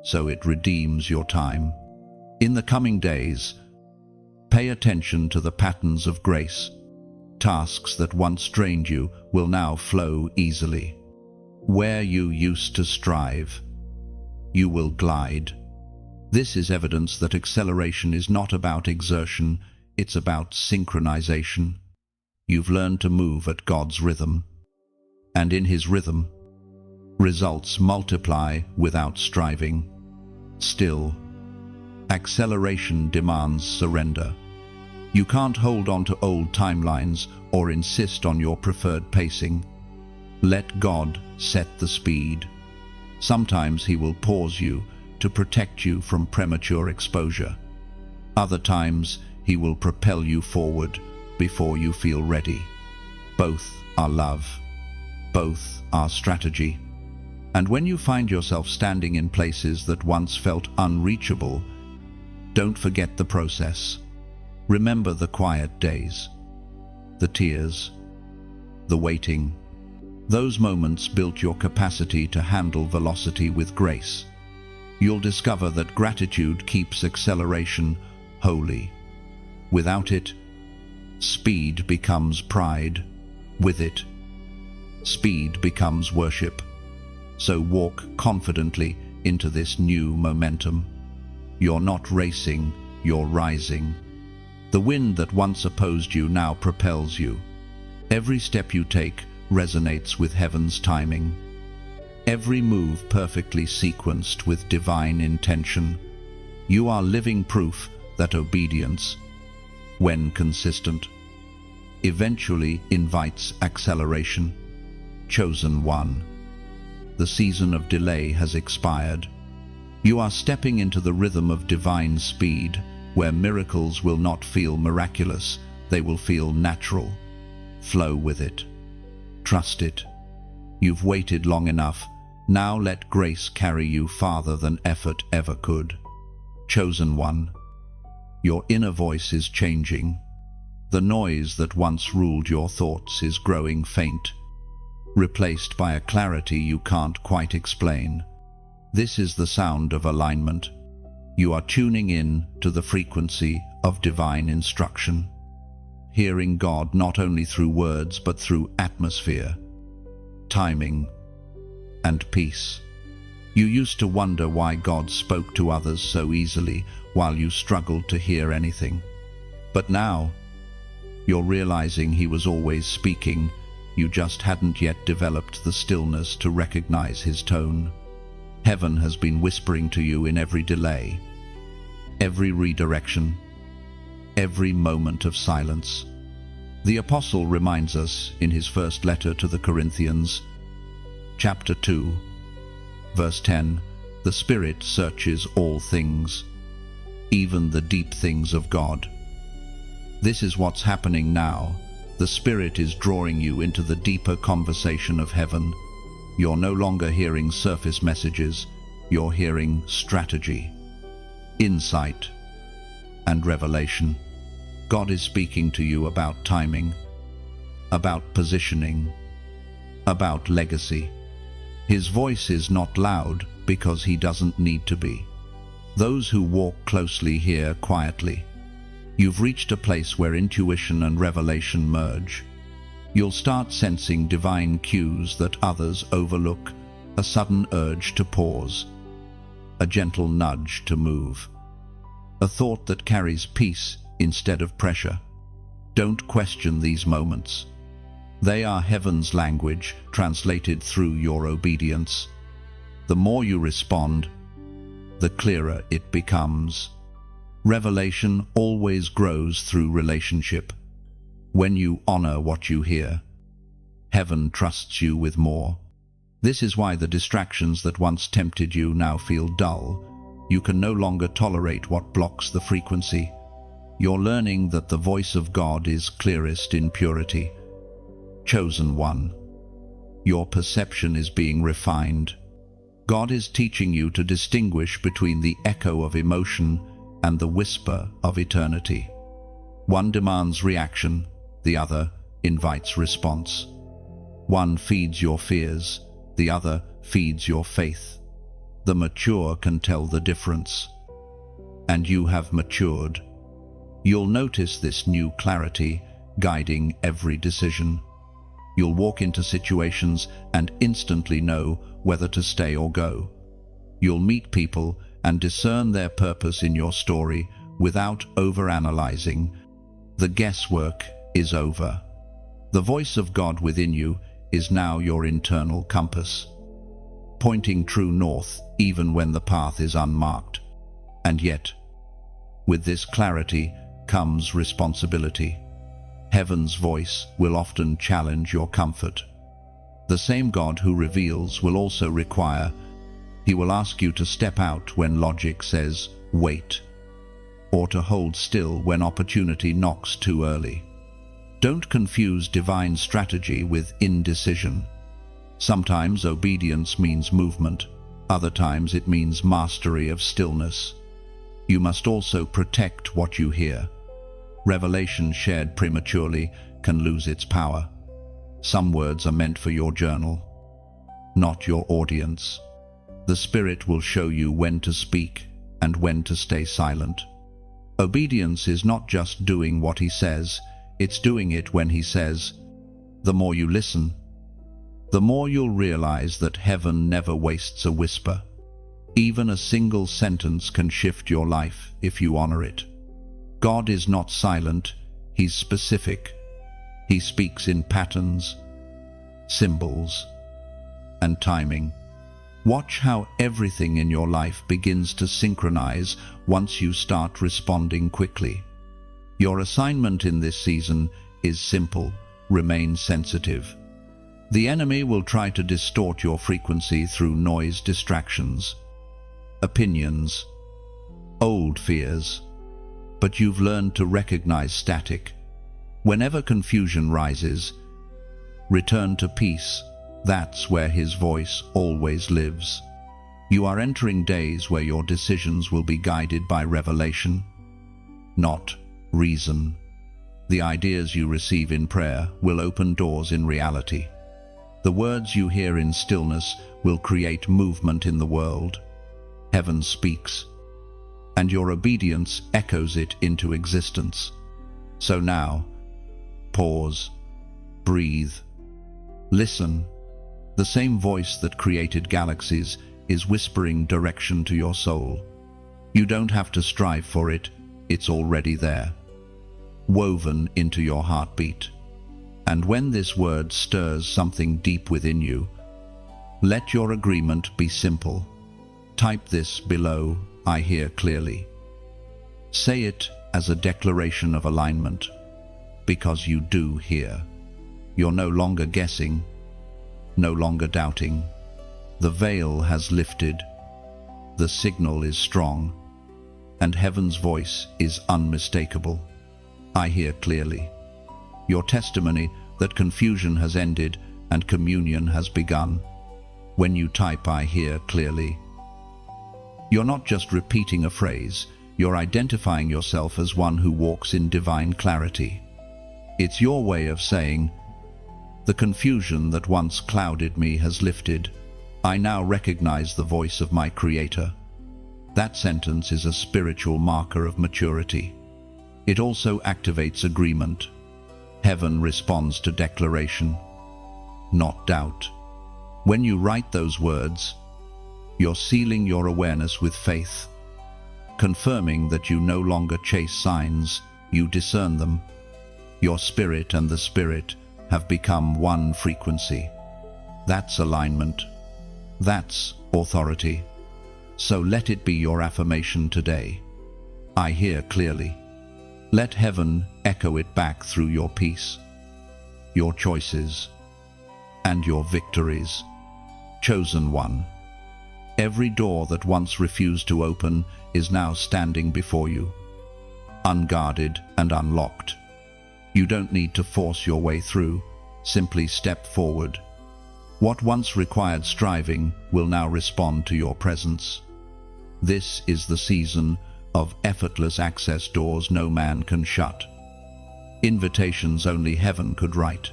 so it redeems your time. In the coming days, pay attention to the patterns of grace. Tasks that once drained you will now flow easily. Where you used to strive, you will glide. This is evidence that acceleration is not about exertion, it's about synchronization. You've learned to move at God's rhythm, and in His rhythm, results multiply without striving. Still, acceleration demands surrender. You can't hold on to old timelines or insist on your preferred pacing. Let God set the speed. Sometimes He will pause you to protect you from premature exposure. Other times He will propel you forward before you feel ready. Both are love. Both are strategy. And when you find yourself standing in places that once felt unreachable, don't forget the process. Remember the quiet days, the tears, the waiting. Those moments built your capacity to handle velocity with grace. You'll discover that gratitude keeps acceleration holy. Without it, speed becomes pride. With it, speed becomes worship. So walk confidently into this new momentum. You're not racing, you're rising. The wind that once opposed you now propels you. Every step you take resonates with heaven's timing. Every move perfectly sequenced with divine intention. You are living proof that obedience, when consistent, eventually invites acceleration. Chosen one. The season of delay has expired. You are stepping into the rhythm of divine speed, where miracles will not feel miraculous, they will feel natural. Flow with it. Trust it. You've waited long enough. Now let grace carry you farther than effort ever could. Chosen one. Your inner voice is changing. The noise that once ruled your thoughts is growing faint, replaced by a clarity you can't quite explain. This is the sound of alignment. You are tuning in to the frequency of divine instruction, hearing God not only through words but through atmosphere, timing, and peace. You used to wonder why God spoke to others so easily while you struggled to hear anything. But now, you're realizing He was always speaking. You just hadn't yet developed the stillness to recognize His tone. Heaven has been whispering to you in every delay, every redirection, every moment of silence. The Apostle reminds us in his first letter to the Corinthians, chapter 2, verse 10, "The Spirit searches all things, even the deep things of God." This is what's happening now. The Spirit is drawing you into the deeper conversation of heaven. You're no longer hearing surface messages, you're hearing strategy, insight, and revelation. God is speaking to you about timing, about positioning, about legacy. His voice is not loud because He doesn't need to be. Those who walk closely hear quietly. You've reached a place where intuition and revelation merge. You'll start sensing divine cues that others overlook, a sudden urge to pause, a gentle nudge to move, a thought that carries peace instead of pressure. Don't question these moments. They are heaven's language translated through your obedience. The more you respond, the clearer it becomes. Revelation always grows through relationship. When you honor what you hear, heaven trusts you with more. This is why the distractions that once tempted you now feel dull. You can no longer tolerate what blocks the frequency. You're learning that the voice of God is clearest in purity. Chosen one. Your perception is being refined. God is teaching you to distinguish between the echo of emotion and the whisper of eternity. One demands reaction, the other invites response. One feeds your fears, the other feeds your faith. The mature can tell the difference. And you have matured. You'll notice this new clarity guiding every decision. You'll walk into situations and instantly know whether to stay or go. You'll meet people and discern their purpose in your story without overanalyzing. The guesswork is over. The voice of God within you is now your internal compass, pointing true north even when the path is unmarked. And yet, with this clarity comes responsibility. Heaven's voice will often challenge your comfort. The same God who reveals will also require. He will ask you to step out when logic says, wait, or to hold still when opportunity knocks too early. Don't confuse divine strategy with indecision. Sometimes obedience means movement, other times it means mastery of stillness. You must also protect what you hear. Revelation shared prematurely can lose its power. Some words are meant for your journal, not your audience. The Spirit will show you when to speak and when to stay silent. Obedience is not just doing what He says, it's doing it when He says. The more you listen, the more you'll realize that heaven never wastes a whisper. Even a single sentence can shift your life if you honor it. God is not silent, He's specific. He speaks in patterns, symbols, and timing. Watch how everything in your life begins to synchronize once you start responding quickly. Your assignment in this season is simple: remain sensitive. The enemy will try to distort your frequency through noise, distractions, opinions, old fears. But you've learned to recognize static. Whenever confusion rises, return to peace. That's where His voice always lives. You are entering days where your decisions will be guided by revelation, not reason. The ideas you receive in prayer will open doors in reality. The words you hear in stillness will create movement in the world. Heaven speaks, and your obedience echoes it into existence. So now, pause, breathe, listen. The same voice that created galaxies is whispering direction to your soul. You don't have to strive for it, it's already there, woven into your heartbeat. And when this word stirs something deep within you, let your agreement be simple. Type this below: I hear clearly. Say it as a declaration of alignment, because you do hear. You're no longer guessing, no longer doubting. The veil has lifted, the signal is strong, and heaven's voice is unmistakable. I hear clearly. Your testimony that confusion has ended and communion has begun. When you type "I hear clearly," you're not just repeating a phrase, you're identifying yourself as one who walks in divine clarity. It's your way of saying, the confusion that once clouded me has lifted. I now recognize the voice of my Creator. That sentence is a spiritual marker of maturity. It also activates agreement. Heaven responds to declaration, not doubt. When you write those words, you're sealing your awareness with faith, confirming that you no longer chase signs, you discern them. Your spirit and the Spirit have become one frequency. That's alignment. That's authority. So let it be your affirmation today. I hear clearly. Let heaven echo it back through your peace, your choices, and your victories. Chosen one. Every door that once refused to open is now standing before you, unguarded and unlocked. You don't need to force your way through, simply step forward. What once required striving will now respond to your presence. This is the season of effortless access, doors no man can shut, invitations only heaven could write.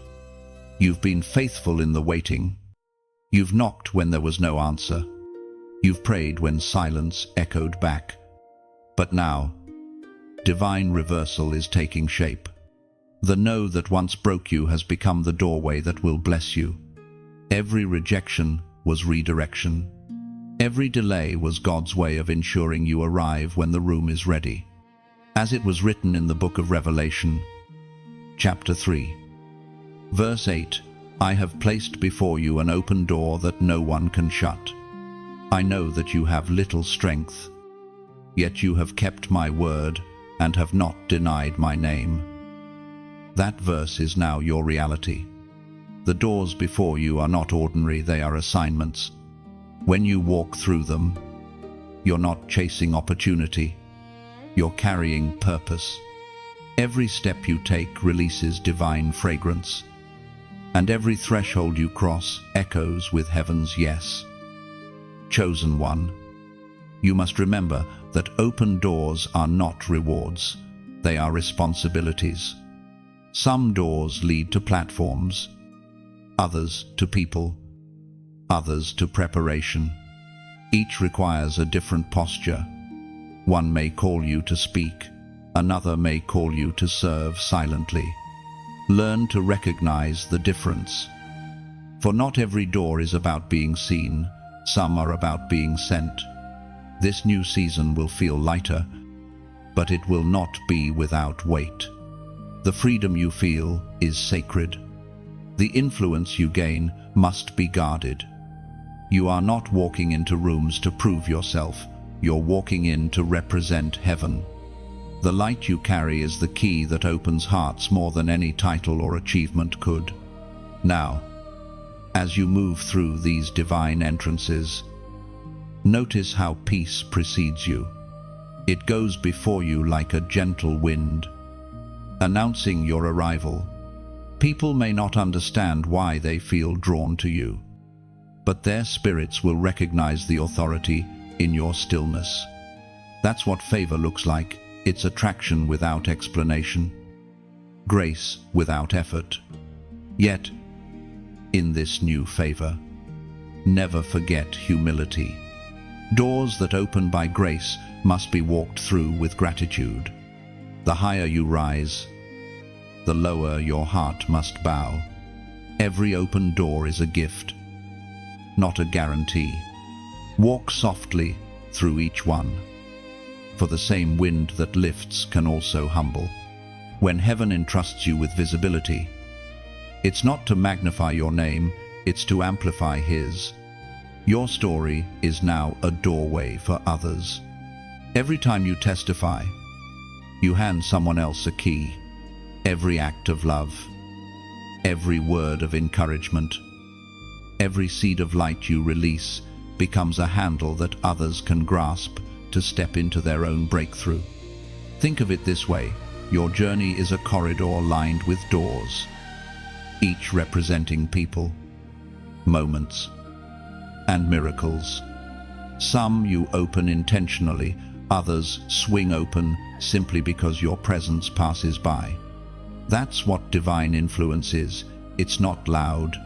You've been faithful in the waiting. You've knocked when there was no answer. You've prayed when silence echoed back. But now, divine reversal is taking shape. The no that once broke you has become the doorway that will bless you. Every rejection was redirection. Every delay was God's way of ensuring you arrive when the room is ready. As it was written in the book of Revelation, chapter 3, verse 8, I have placed before you an open door that no one can shut. I know that you have little strength, yet you have kept my word and have not denied my name. That verse is now your reality. The doors before you are not ordinary, they are assignments. When you walk through them, you're not chasing opportunity, you're carrying purpose. Every step you take releases divine fragrance, and every threshold you cross echoes with heaven's yes. Chosen one, you must remember that open doors are not rewards, They are responsibilities. Some doors lead to platforms, others to people, others to preparation. Each requires a different posture. One may call you to speak, another may call you to serve silently. Learn to recognize the difference. For not every door is about being seen, some are about being sent. This new season will feel lighter, but it will not be without weight. The freedom you feel is sacred. The influence you gain must be guarded. You are not walking into rooms to prove yourself. You're walking in to represent heaven. The light you carry is the key that opens hearts more than any title or achievement could. Now, as you move through these divine entrances, notice how peace precedes you. It goes before you like a gentle wind, announcing your arrival. People may not understand why they feel drawn to you, but their spirits will recognize the authority in your stillness. That's what favor looks like. It's attraction without explanation, grace without effort. Yet, in this new favor, never forget humility. Doors that open by grace must be walked through with gratitude. The higher you rise, the lower your heart must bow. Every open door is a gift, not a guarantee. Walk softly through each one, for the same wind that lifts can also humble. When heaven entrusts you with visibility, it's not to magnify your name, it's to amplify His. Your story is now a doorway for others. Every time you testify, you hand someone else a key. Every act of love, every word of encouragement, every seed of light you release becomes a handle that others can grasp to step into their own breakthrough. Think of it this way: your journey is a corridor lined with doors, each representing people, moments, and miracles. Some you open intentionally, others swing open simply because your presence passes by. That's what divine influence is. It's not loud,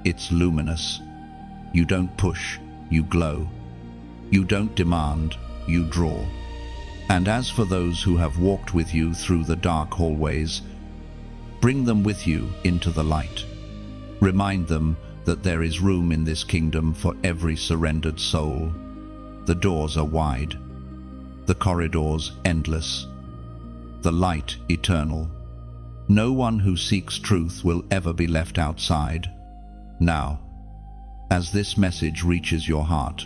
it's luminous. You don't push, you glow. You don't demand, you draw. And as for those who have walked with you through the dark hallways, bring them with you into the light. Remind them that there is room in this kingdom for every surrendered soul. The doors are wide, the corridors endless, the light eternal. No one who seeks truth will ever be left outside. Now, as this message reaches your heart,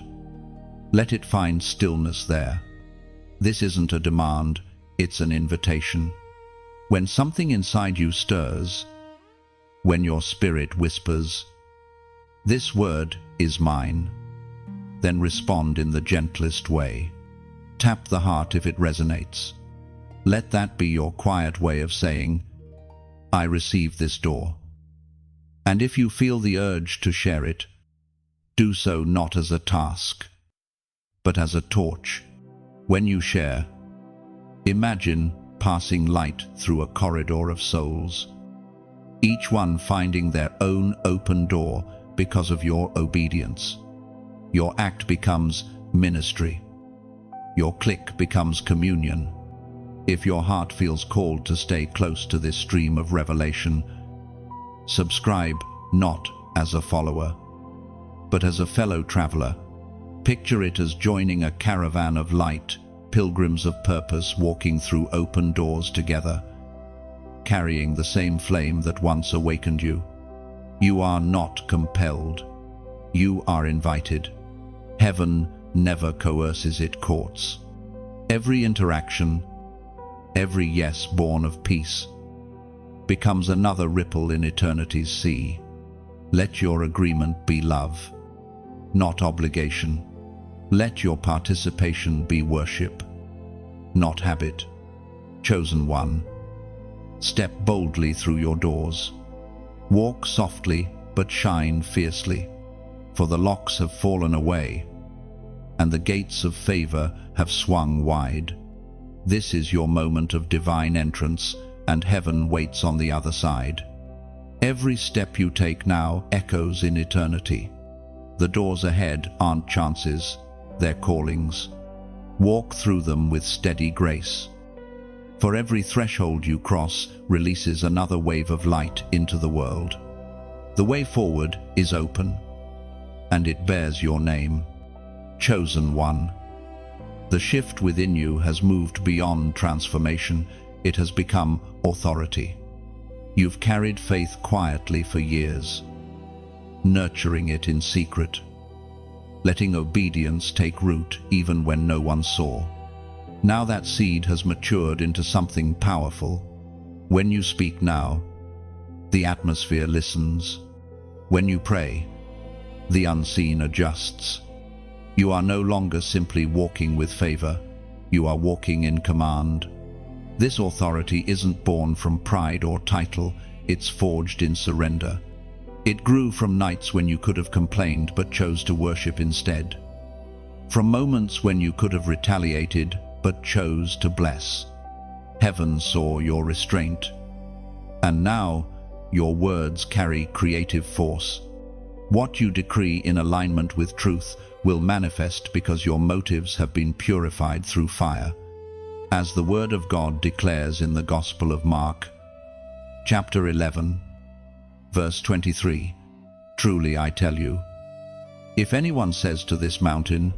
let it find stillness there. This isn't a demand, it's an invitation. When something inside you stirs, when your spirit whispers, "This word is mine," then respond in the gentlest way. Tap the heart if it resonates. Let that be your quiet way of saying, "I receive this door." And if you feel the urge to share it, do so not as a task, but as a torch. When you share, imagine passing light through a corridor of souls, each one finding their own open door because of your obedience. Your act becomes ministry. Your click becomes communion. If your heart feels called to stay close to this stream of revelation, subscribe not as a follower, but as a fellow traveler. Picture it as joining a caravan of light, pilgrims of purpose walking through open doors together, carrying the same flame that once awakened you. You are not compelled. You are invited. Heaven never coerces, it courts. Every interaction, every yes born of peace, becomes another ripple in eternity's sea. Let your agreement be love, not obligation. Let your participation be worship, not habit. Chosen one, step boldly through your doors. Walk softly, but shine fiercely, for the locks have fallen away, and the gates of favor have swung wide. This is your moment of divine entrance, and heaven waits on the other side. Every step you take now echoes in eternity. The doors ahead aren't chances, they're callings. Walk through them with steady grace. For every threshold you cross releases another wave of light into the world. The way forward is open, and it bears your name, Chosen One. The shift within you has moved beyond transformation, it has become authority. You've carried faith quietly for years, nurturing it in secret, letting obedience take root even when no one saw. Now that seed has matured into something powerful. When you speak now, the atmosphere listens. When you pray, the unseen adjusts. You are no longer simply walking with favor, you are walking in command. This authority isn't born from pride or title, it's forged in surrender. It grew from nights when you could have complained but chose to worship instead. From moments when you could have retaliated but chose to bless. Heaven saw your restraint. And now, your words carry creative force. What you decree in alignment with truth will manifest because your motives have been purified through fire. As the Word of God declares in the Gospel of Mark, chapter 11, verse 23, "Truly I tell you, if anyone says to this mountain,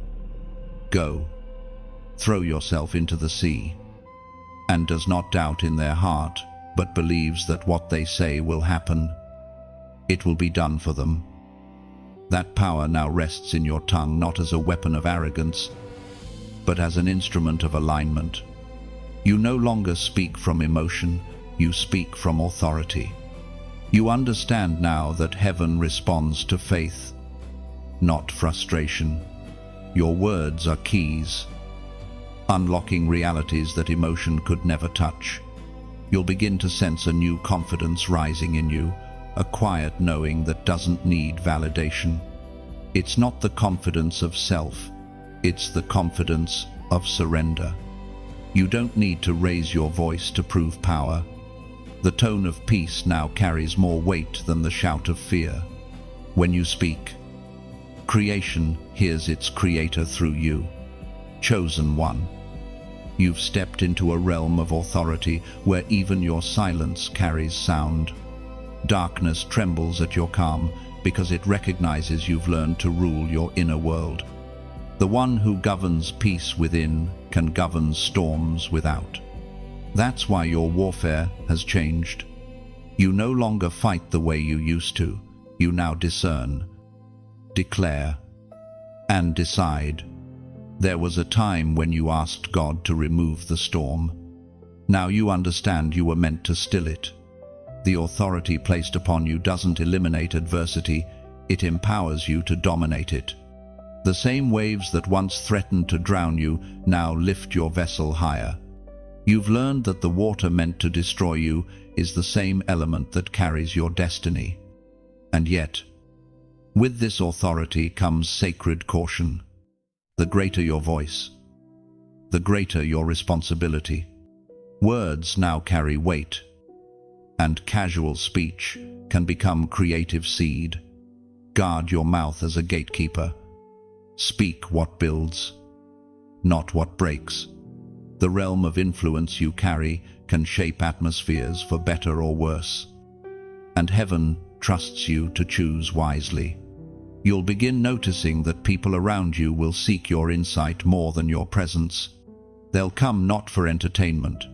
'Go, throw yourself into the sea,' and does not doubt in their heart, but believes that what they say will happen, it will be done for them." That power now rests in your tongue, not as a weapon of arrogance, but as an instrument of alignment. You no longer speak from emotion, you speak from authority. You understand now that heaven responds to faith, not frustration. Your words are keys, unlocking realities that emotion could never touch. You'll begin to sense a new confidence rising in you, a quiet knowing that doesn't need validation. It's not the confidence of self, it's the confidence of surrender. You don't need to raise your voice to prove power. The tone of peace now carries more weight than the shout of fear. When you speak, creation hears its creator through you. Chosen One. You've stepped into a realm of authority where even your silence carries sound. Darkness trembles at your calm because it recognizes you've learned to rule your inner world. The one who governs peace within can govern storms without. That's why your warfare has changed. You no longer fight the way you used to. You now discern, declare, and decide. There was a time when you asked God to remove the storm. Now you understand you were meant to still it. The authority placed upon you doesn't eliminate adversity, it empowers you to dominate it. The same waves that once threatened to drown you now lift your vessel higher. You've learned that the water meant to destroy you is the same element that carries your destiny. And yet, with this authority comes sacred caution. The greater your voice, the greater your responsibility. Words now carry weight, and casual speech can become creative seed. Guard your mouth as a gatekeeper. Speak what builds, not what breaks. The realm of influence you carry can shape atmospheres for better or worse. And heaven trusts you to choose wisely. You'll begin noticing that people around you will seek your insight more than your presence. They'll come not for entertainment,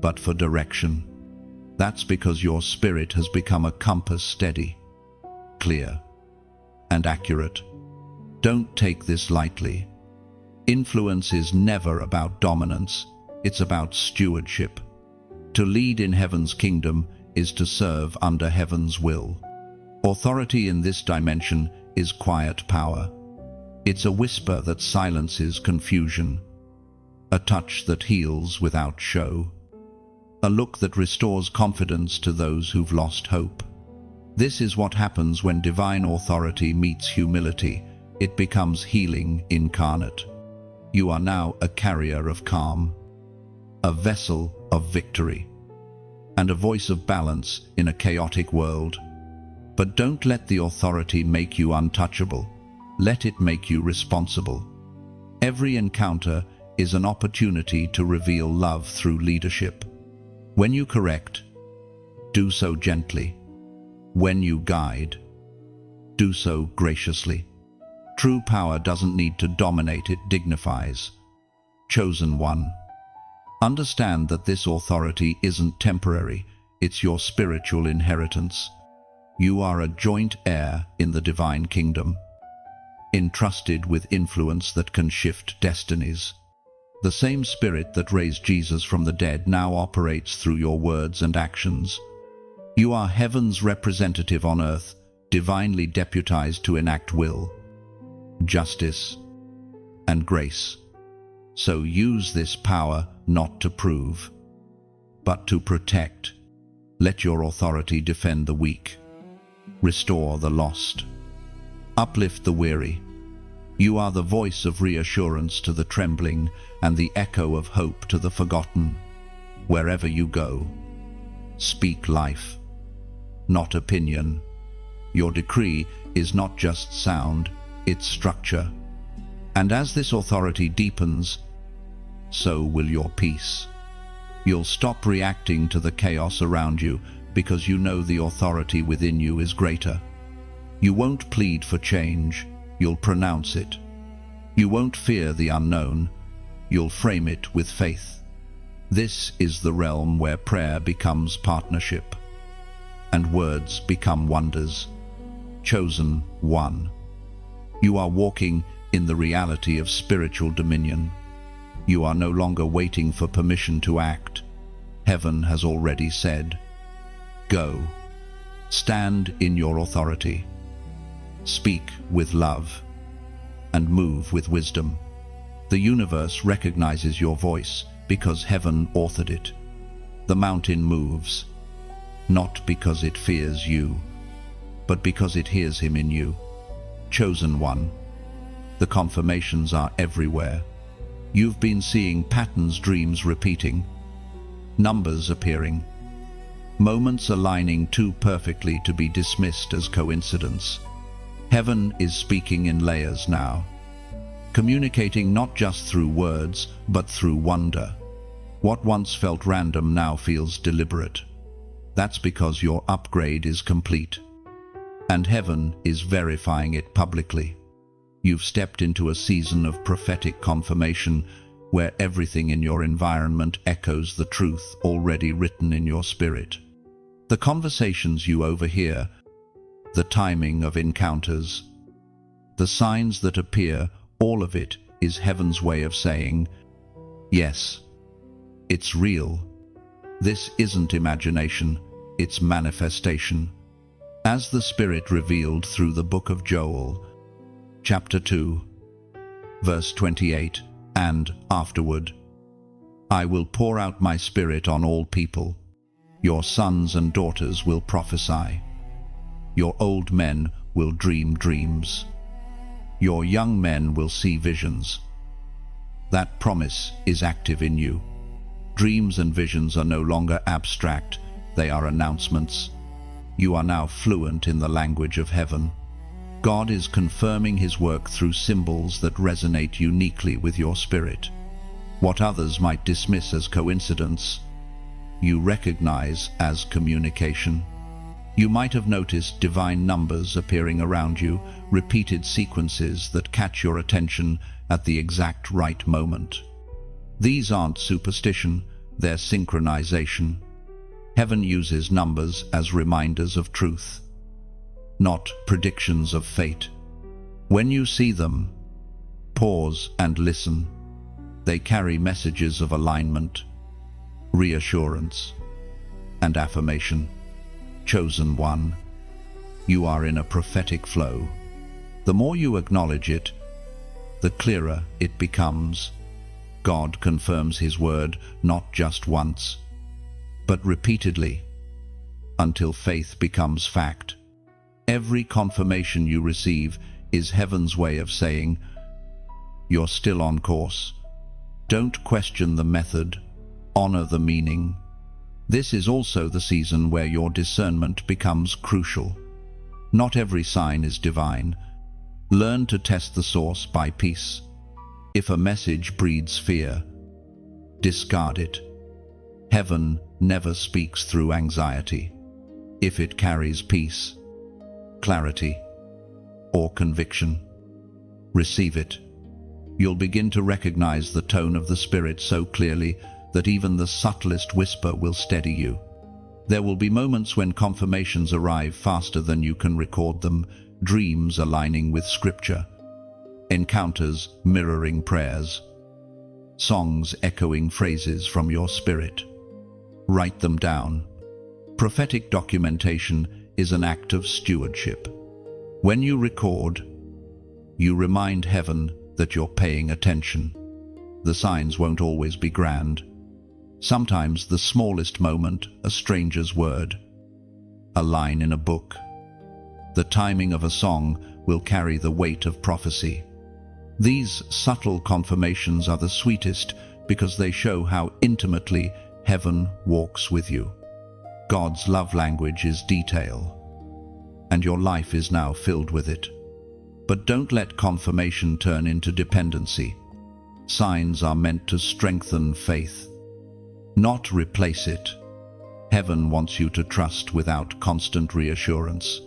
but for direction. That's because your spirit has become a compass, steady, clear, and accurate. Don't take this lightly. Influence is never about dominance, it's about stewardship. To lead in heaven's kingdom is to serve under heaven's will. Authority in this dimension is quiet power. It's a whisper that silences confusion, a touch that heals without show, a look that restores confidence to those who've lost hope. This is what happens when divine authority meets humility. It becomes healing incarnate. You are now a carrier of calm, a vessel of victory, and a voice of balance in a chaotic world. But don't let the authority make you untouchable. Let it make you responsible. Every encounter is an opportunity to reveal love through leadership. When you correct, do so gently. When you guide, do so graciously. True power doesn't need to dominate, it dignifies. Chosen one. Understand that this authority isn't temporary, it's your spiritual inheritance. You are a joint heir in the divine kingdom, entrusted with influence that can shift destinies. The same Spirit that raised Jesus from the dead now operates through your words and actions. You are heaven's representative on earth, divinely deputized to enact will, justice, and grace. So use this power not to prove, but to protect. Let your authority defend the weak, restore the lost, uplift the weary. You are the voice of reassurance to the trembling and the echo of hope to the forgotten. Wherever you go, speak life, not opinion. Your decree is not just sound, it's structure. And as this authority deepens, so will your peace. You'll stop reacting to the chaos around you because you know the authority within you is greater. You won't plead for change, you'll pronounce it. You won't fear the unknown, you'll frame it with faith. This is the realm where prayer becomes partnership, and words become wonders. Chosen one. You are walking in the reality of spiritual dominion. You are no longer waiting for permission to act. Heaven has already said, go. Stand in your authority. Speak with love and move with wisdom. The universe recognizes your voice because heaven authored it. The mountain moves, not because it fears you, but because it hears him in you. Chosen one. The confirmations are everywhere. You've been seeing patterns, dreams repeating, numbers appearing, moments aligning too perfectly to be dismissed as coincidence. Heaven is speaking in layers now, communicating not just through words, but through wonder. What once felt random now feels deliberate. That's because your upgrade is complete, and heaven is verifying it publicly. You've stepped into a season of prophetic confirmation where everything in your environment echoes the truth already written in your spirit. The conversations you overhear, the timing of encounters, the signs that appear, all of it is heaven's way of saying, yes, it's real. This isn't imagination, it's manifestation. As the Spirit revealed through the book of Joel, chapter 2, verse 28, and afterward, I will pour out my Spirit on all people. Your sons and daughters will prophesy. Your old men will dream dreams. Your young men will see visions. That promise is active in you. Dreams and visions are no longer abstract, they are announcements. You are now fluent in the language of heaven. God is confirming his work through symbols that resonate uniquely with your spirit. What others might dismiss as coincidence, you recognize as communication. You might have noticed divine numbers appearing around you, repeated sequences that catch your attention at the exact right moment. These aren't superstition, they're synchronization. Heaven uses numbers as reminders of truth, not predictions of fate. When you see them, pause and listen. They carry messages of alignment, reassurance, and affirmation. Chosen one, you are in a prophetic flow. The more you acknowledge it, the clearer it becomes. God confirms his word not just once, but repeatedly, until faith becomes fact. Every confirmation you receive is heaven's way of saying, you're still on course. Don't question the method, Honor the meaning. This is also the season where your discernment becomes crucial. Not every sign is divine. Learn to test the source by peace. If a message breeds fear, discard it. Heaven never speaks through anxiety. If it carries peace, clarity, or conviction, receive it. You'll begin to recognize the tone of the Spirit so clearly that even the subtlest whisper will steady you. There will be moments when confirmations arrive faster than you can record them, dreams aligning with Scripture, encounters mirroring prayers, songs echoing phrases from your spirit. Write them down. Prophetic documentation is an act of stewardship. When you record, you remind heaven that you're paying attention. The signs won't always be grand. Sometimes the smallest moment, a stranger's word, a line in a book, the timing of a song will carry the weight of prophecy. These subtle confirmations are the sweetest because they show how intimately heaven walks with you. God's love language is detail, and your life is now filled with it. But don't let confirmation turn into dependency. Signs are meant to strengthen faith, not replace it. Heaven wants you to trust without constant reassurance.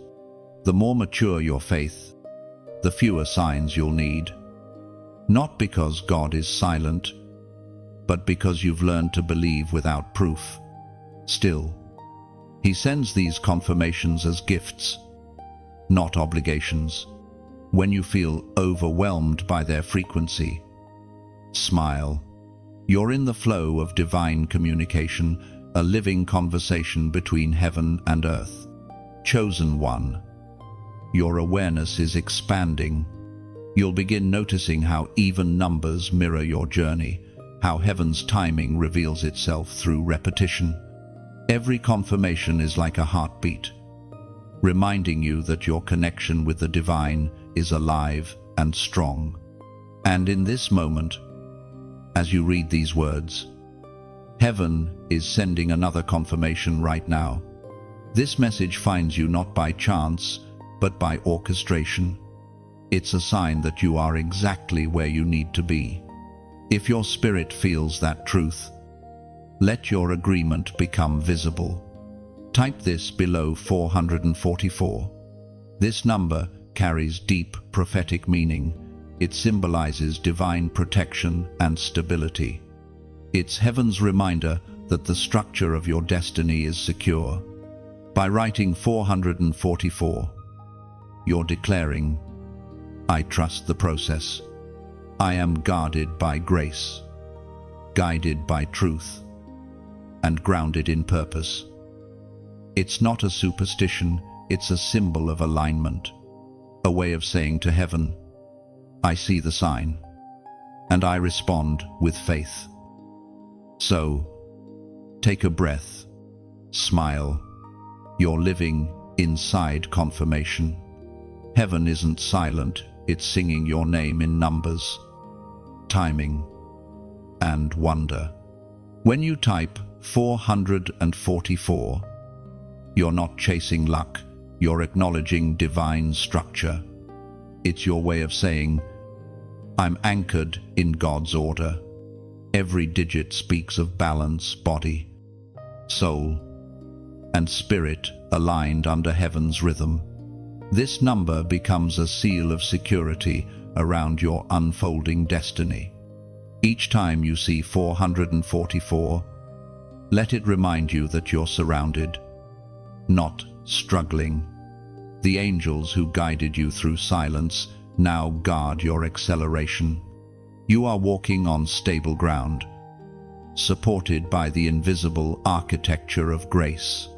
The more mature your faith, the fewer signs you'll need. Not because God is silent, but because you've learned to believe without proof. Still, He sends these confirmations as gifts, not obligations. When you feel overwhelmed by their frequency, smile. You're in the flow of divine communication, a living conversation between heaven and earth. Chosen one, your awareness is expanding. You'll begin noticing how even numbers mirror your journey, how heaven's timing reveals itself through repetition. Every confirmation is like a heartbeat, reminding you that your connection with the divine is alive and strong. And in this moment, as you read these words, heaven is sending another confirmation right now. This message finds you not by chance, but by orchestration. It's a sign that you are exactly where you need to be. If your spirit feels that truth, let your agreement become visible. Type this below 444. This number carries deep prophetic meaning. It symbolizes divine protection and stability. It's heaven's reminder that the structure of your destiny is secure. By writing 444, you're declaring, I trust the process. I am guarded by grace, guided by truth, and grounded in purpose. It's not a superstition, it's a symbol of alignment, a way of saying to heaven, I see the sign, and I respond with faith. So, take a breath, smile. You're living inside confirmation. Heaven isn't silent, it's singing your name in numbers, timing, and wonder. When you type 444, you're not chasing luck, you're acknowledging divine structure. It's your way of saying, I'm anchored in God's order. Every digit speaks of balance, body, soul, and spirit aligned under heaven's rhythm. This number becomes a seal of security around your unfolding destiny. Each time you see 444, let it remind you that you're surrounded, not struggling. The angels who guided you through silence now guard your acceleration. You are walking on stable ground, supported by the invisible architecture of grace.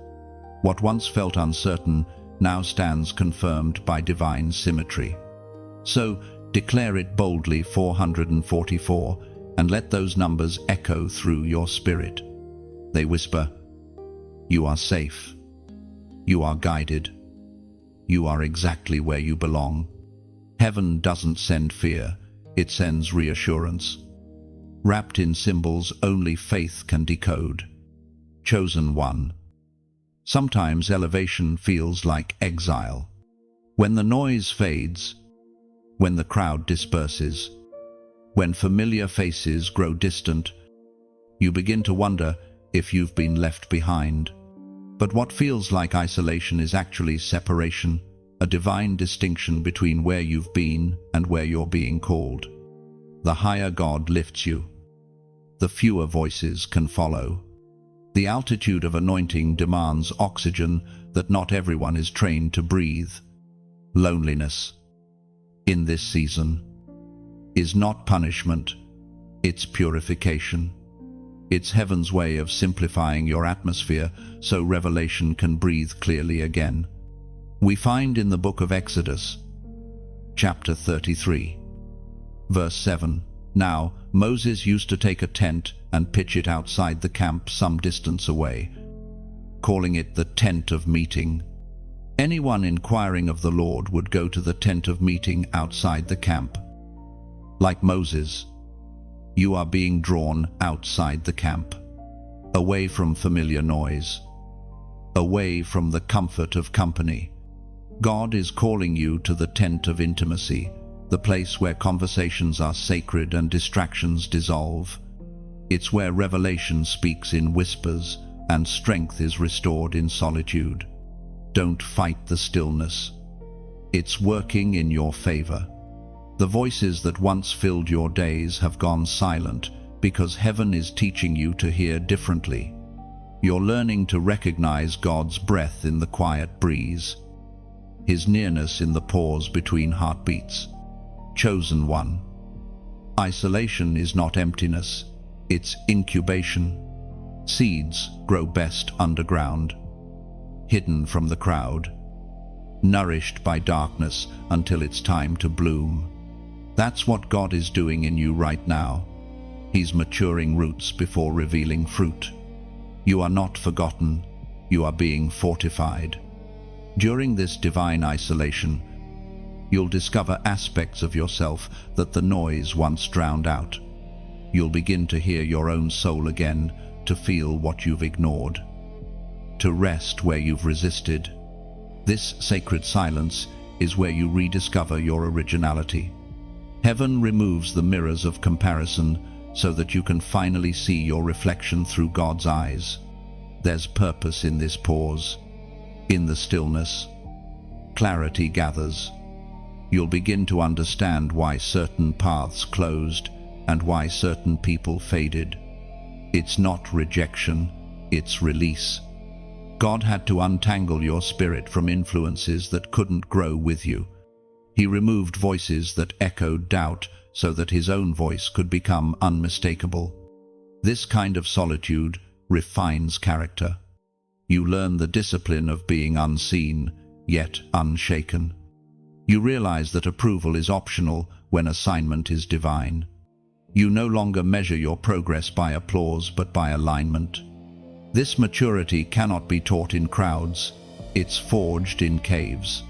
What once felt uncertain now stands confirmed by divine symmetry. So declare it boldly, 444, and let those numbers echo through your spirit. They whisper, you are safe, you are guided, you are exactly where you belong. Heaven doesn't send fear, it sends reassurance. wrapped in symbols only faith can decode. Chosen one. Sometimes elevation feels like exile. When the noise fades, when the crowd disperses, when familiar faces grow distant, you begin to wonder if you've been left behind. But what feels like isolation is actually separation, a divine distinction between where you've been and where you're being called. The higher God lifts you. The fewer voices can follow. The altitude of anointing demands oxygen that not everyone is trained to breathe. Loneliness, in this season, is not punishment, it's purification. It's heaven's way of simplifying your atmosphere so revelation can breathe clearly again. We find in the book of Exodus, chapter 33, verse 7, "Now Moses used to take a tent and pitch it outside the camp some distance away, calling it the tent of meeting. Anyone inquiring of the Lord would go to the tent of meeting outside the camp. Like Moses, you are being drawn outside the camp, away from familiar noise, away from the comfort of company. God is calling you to the tent of intimacy, the place where conversations are sacred and distractions dissolve. It's where revelation speaks in whispers and strength is restored in solitude. Don't fight the stillness. It's working in your favor. The voices that once filled your days have gone silent because heaven is teaching you to hear differently. You're learning to recognize God's breath in the quiet breeze, His nearness in the pause between heartbeats. Chosen one. Isolation is not emptiness, it's incubation. Seeds grow best underground, hidden from the crowd, nourished by darkness until it's time to bloom. That's what God is doing in you right now. He's maturing roots before revealing fruit. You are not forgotten, you are being fortified. During this divine isolation, you'll discover aspects of yourself that the noise once drowned out. You'll begin to hear your own soul again, to feel what you've ignored, to rest where you've resisted. This sacred silence is where you rediscover your originality. Heaven removes the mirrors of comparison so that you can finally see your reflection through God's eyes. There's purpose in this pause. In the stillness, clarity gathers. You'll begin to understand why certain paths closed and why certain people faded. It's not rejection, it's release. God had to untangle your spirit from influences that couldn't grow with you. He removed voices that echoed doubt so that His own voice could become unmistakable. This kind of solitude refines character. You learn the discipline of being unseen, yet unshaken. You realize that approval is optional when assignment is divine. You no longer measure your progress by applause but by alignment. This maturity cannot be taught in crowds, it's forged in caves.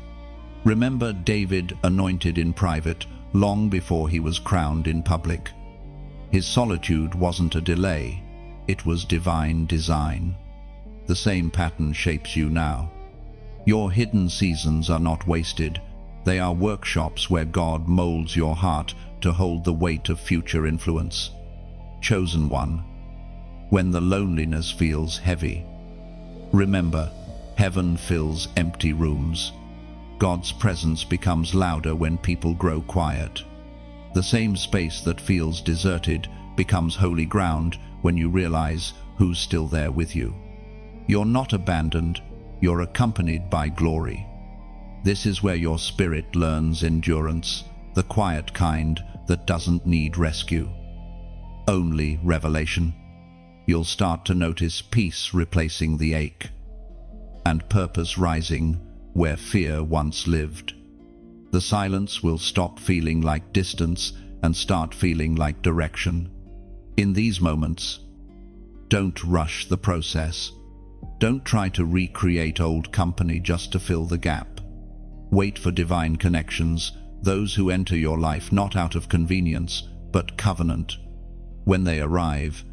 Remember David, anointed in private, long before he was crowned in public. His solitude wasn't a delay, it was divine design. The same pattern shapes you now. Your hidden seasons are not wasted, they are workshops where God molds your heart to hold the weight of future influence. Chosen one. When the loneliness feels heavy, remember, heaven fills empty rooms. God's presence becomes louder when people grow quiet. The same space that feels deserted becomes holy ground when you realize who's still there with you. You're not abandoned, you're accompanied by glory. This is where your spirit learns endurance, the quiet kind that doesn't need rescue. Only revelation. You'll start to notice peace replacing the ache, and purpose rising where fear once lived. The silence will stop feeling like distance and start feeling like direction. In these moments, don't rush the process. Don't try to recreate old company just to fill the gap. Wait for divine connections, those who enter your life not out of convenience, but covenant. When they arrive,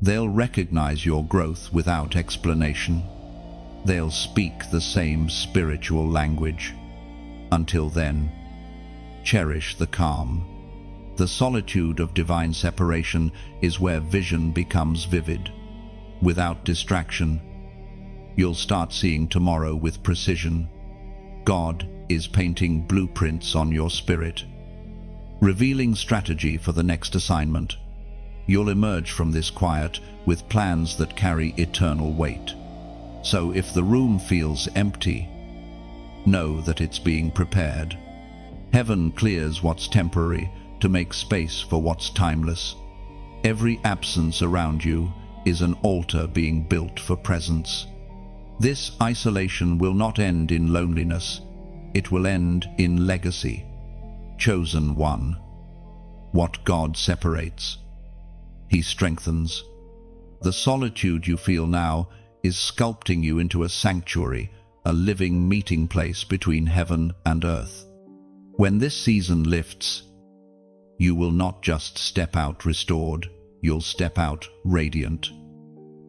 they'll recognize your growth without explanation. They'll speak the same spiritual language. Until then, cherish the calm. The solitude of divine separation is where vision becomes vivid. Without distraction, you'll start seeing tomorrow with precision. God is painting blueprints on your spirit, revealing strategy for the next assignment. You'll emerge from this quiet with plans that carry eternal weight. So if the room feels empty, know that it's being prepared. Heaven clears what's temporary to make space for what's timeless. Every absence around you is an altar being built for presence. This isolation will not end in loneliness. It will end in legacy. Chosen one. What God separates, He strengthens. The solitude you feel now is sculpting you into a sanctuary, a living meeting place between heaven and earth. When this season lifts, you will not just step out restored, you'll step out radiant.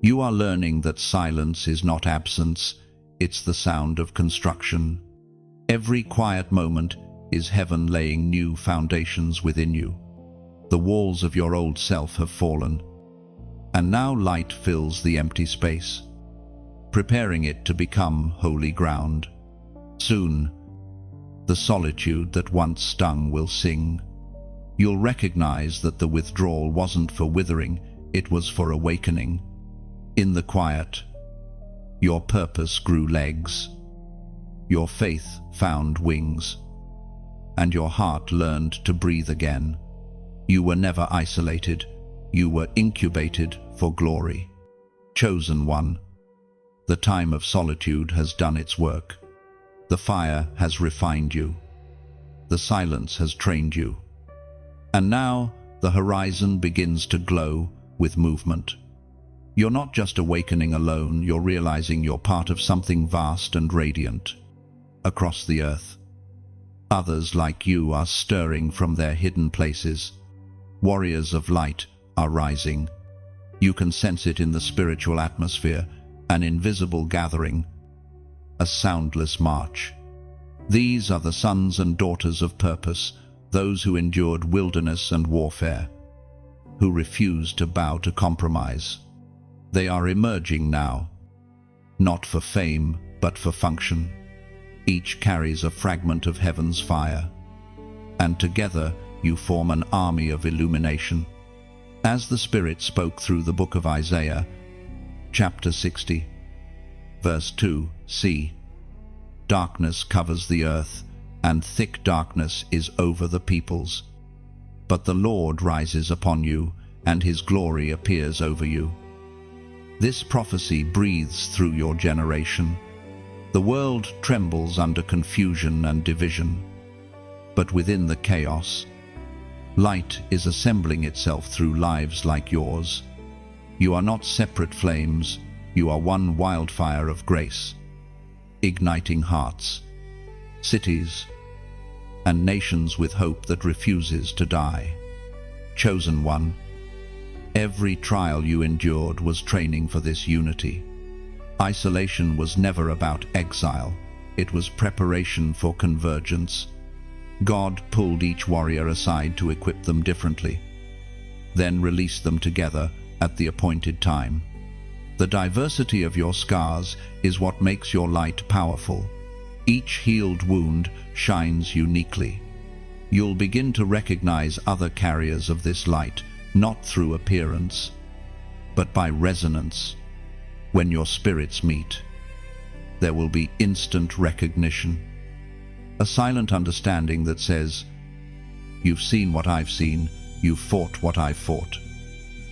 You are learning that silence is not absence, it's the sound of construction. Every quiet moment is heaven laying new foundations within you. The walls of your old self have fallen, and now light fills the empty space, preparing it to become holy ground. Soon, the solitude that once stung will sing. You'll recognize that the withdrawal wasn't for withering, it was for awakening. In the quiet, your purpose grew legs, your faith found wings, and your heart learned to breathe again. You were never isolated, you were incubated for glory. Chosen one. The time of solitude has done its work. The fire has refined you. The silence has trained you. And now the horizon begins to glow with movement. You're not just awakening alone, you're realizing you're part of something vast and radiant. Across the earth, others like you are stirring from their hidden places. Warriors of light are rising. You can sense it in the spiritual atmosphere, an invisible gathering, a soundless march. These are the sons and daughters of purpose, those who endured wilderness and warfare, who refused to bow to compromise. They are emerging now, not for fame, but for function. Each carries a fragment of heaven's fire, and together you form an army of illumination. As the Spirit spoke through the book of Isaiah, chapter 60, verse 2, see, darkness covers the earth, and thick darkness is over the peoples. But the Lord rises upon you, and His glory appears over you. This prophecy breathes through your generation. The world trembles under confusion and division, but within the chaos, light is assembling itself through lives like yours. You are not separate flames, you are one wildfire of grace, igniting hearts, cities, and nations with hope that refuses to die. Chosen one, every trial you endured was training for this unity. Isolation was never about exile, it was preparation for convergence. God pulled each warrior aside to equip them differently, then released them together at the appointed time. The diversity of your scars is what makes your light powerful. Each healed wound shines uniquely. You'll begin to recognize other carriers of this light, not through appearance, but by resonance. When your spirits meet, there will be instant recognition. A silent understanding that says, you've seen what I've seen, you've fought what I've fought.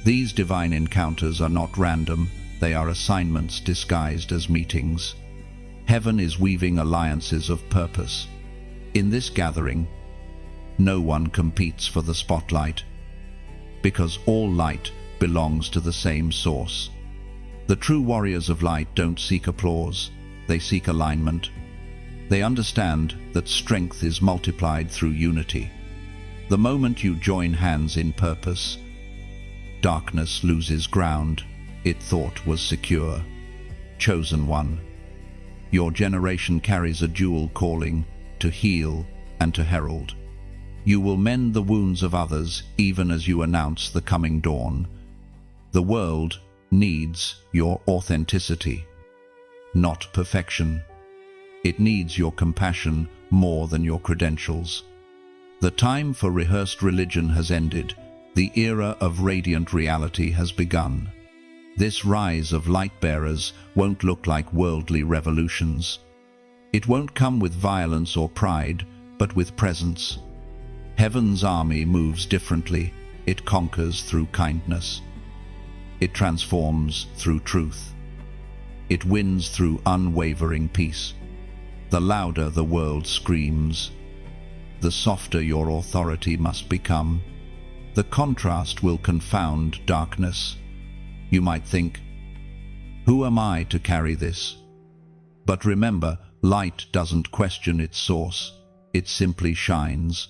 These divine encounters are not random, they are assignments disguised as meetings. Heaven is weaving alliances of purpose. In this gathering, no one competes for the spotlight, because all light belongs to the same source. The true warriors of light don't seek applause, they seek alignment. They understand that strength is multiplied through unity. The moment you join hands in purpose, darkness loses ground it thought was secure. Chosen one, your generation carries a dual calling, to heal and to herald. You will mend the wounds of others even as you announce the coming dawn. The world needs your authenticity, not perfection. It needs your compassion more than your credentials. The time for rehearsed religion has ended. The era of radiant reality has begun. This rise of light-bearers won't look like worldly revolutions. It won't come with violence or pride, but with presence. Heaven's army moves differently. It conquers through kindness. It transforms through truth. It wins through unwavering peace. The louder the world screams, the softer your authority must become. The contrast will confound darkness. You might think, who am I to carry this? But remember, light doesn't question its source. It simply shines.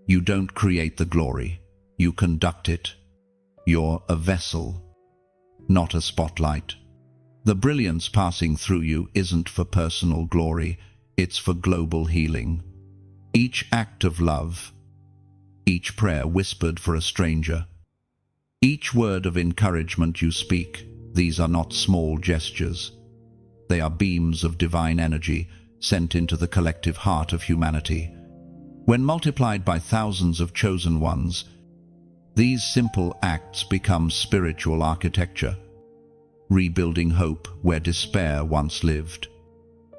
You don't create the glory. You conduct it. You're a vessel, not a spotlight. The brilliance passing through you isn't for personal glory. It's for global healing. Each act of love, each prayer whispered for a stranger, each word of encouragement you speak, these are not small gestures. They are beams of divine energy sent into the collective heart of humanity. When multiplied by thousands of chosen ones, these simple acts become spiritual architecture, rebuilding hope where despair once lived.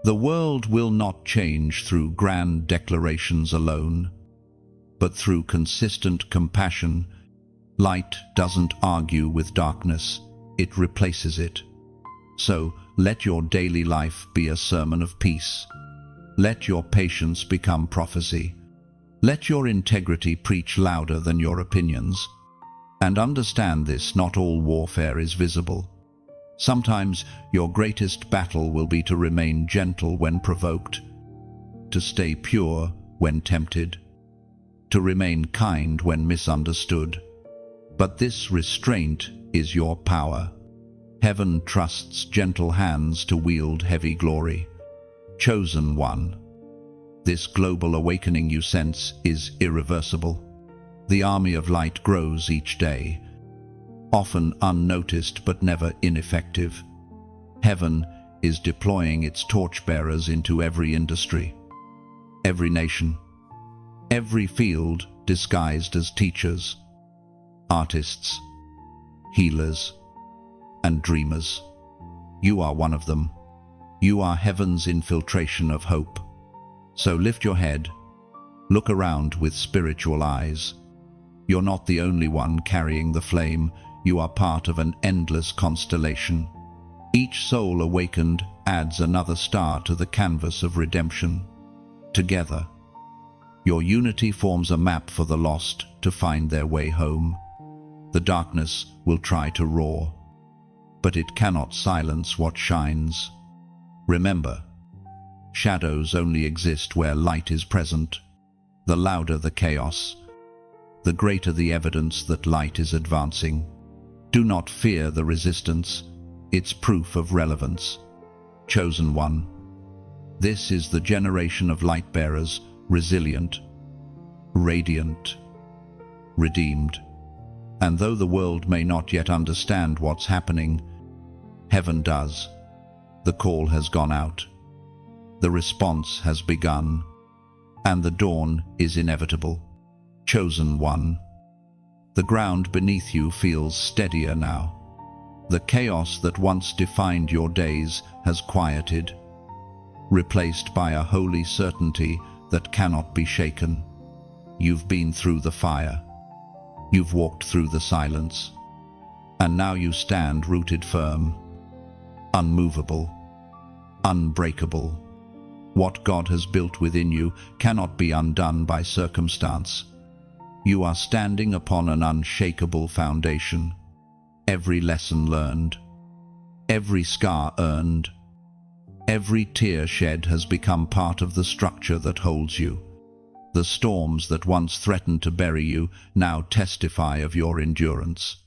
The world will not change through grand declarations alone, but through consistent compassion. Light doesn't argue with darkness, it replaces it. So, let your daily life be a sermon of peace. Let your patience become prophecy. Let your integrity preach louder than your opinions. And understand this, not all warfare is visible. Sometimes your greatest battle will be to remain gentle when provoked, to stay pure when tempted, to remain kind when misunderstood. But this restraint is your power. Heaven trusts gentle hands to wield heavy glory. Chosen one, this global awakening you sense is irreversible. The army of light grows each day, often unnoticed but never ineffective. Heaven is deploying its torchbearers into every industry, every nation, every field disguised as teachers, artists, healers, and dreamers. You are one of them. You are heaven's infiltration of hope. So lift your head, look around with spiritual eyes. You're not the only one carrying the flame. You are part of an endless constellation. Each soul awakened adds another star to the canvas of redemption. Together, your unity forms a map for the lost to find their way home. The darkness will try to roar, but it cannot silence what shines. Remember, shadows only exist where light is present. The louder the chaos, the greater the evidence that light is advancing. Do not fear the resistance. It's proof of relevance. Chosen one, this is the generation of light bearers, resilient, radiant, redeemed. And though the world may not yet understand what's happening, heaven does. The call has gone out. The response has begun, and the dawn is inevitable. Chosen one, the ground beneath you feels steadier now. The chaos that once defined your days has quieted, replaced by a holy certainty that cannot be shaken. You've been through the fire. You've walked through the silence. And now you stand rooted firm, unmovable, unbreakable. What God has built within you cannot be undone by circumstance. You are standing upon an unshakable foundation. Every lesson learned, every scar earned, every tear shed has become part of the structure that holds you. The storms that once threatened to bury you now testify of your endurance.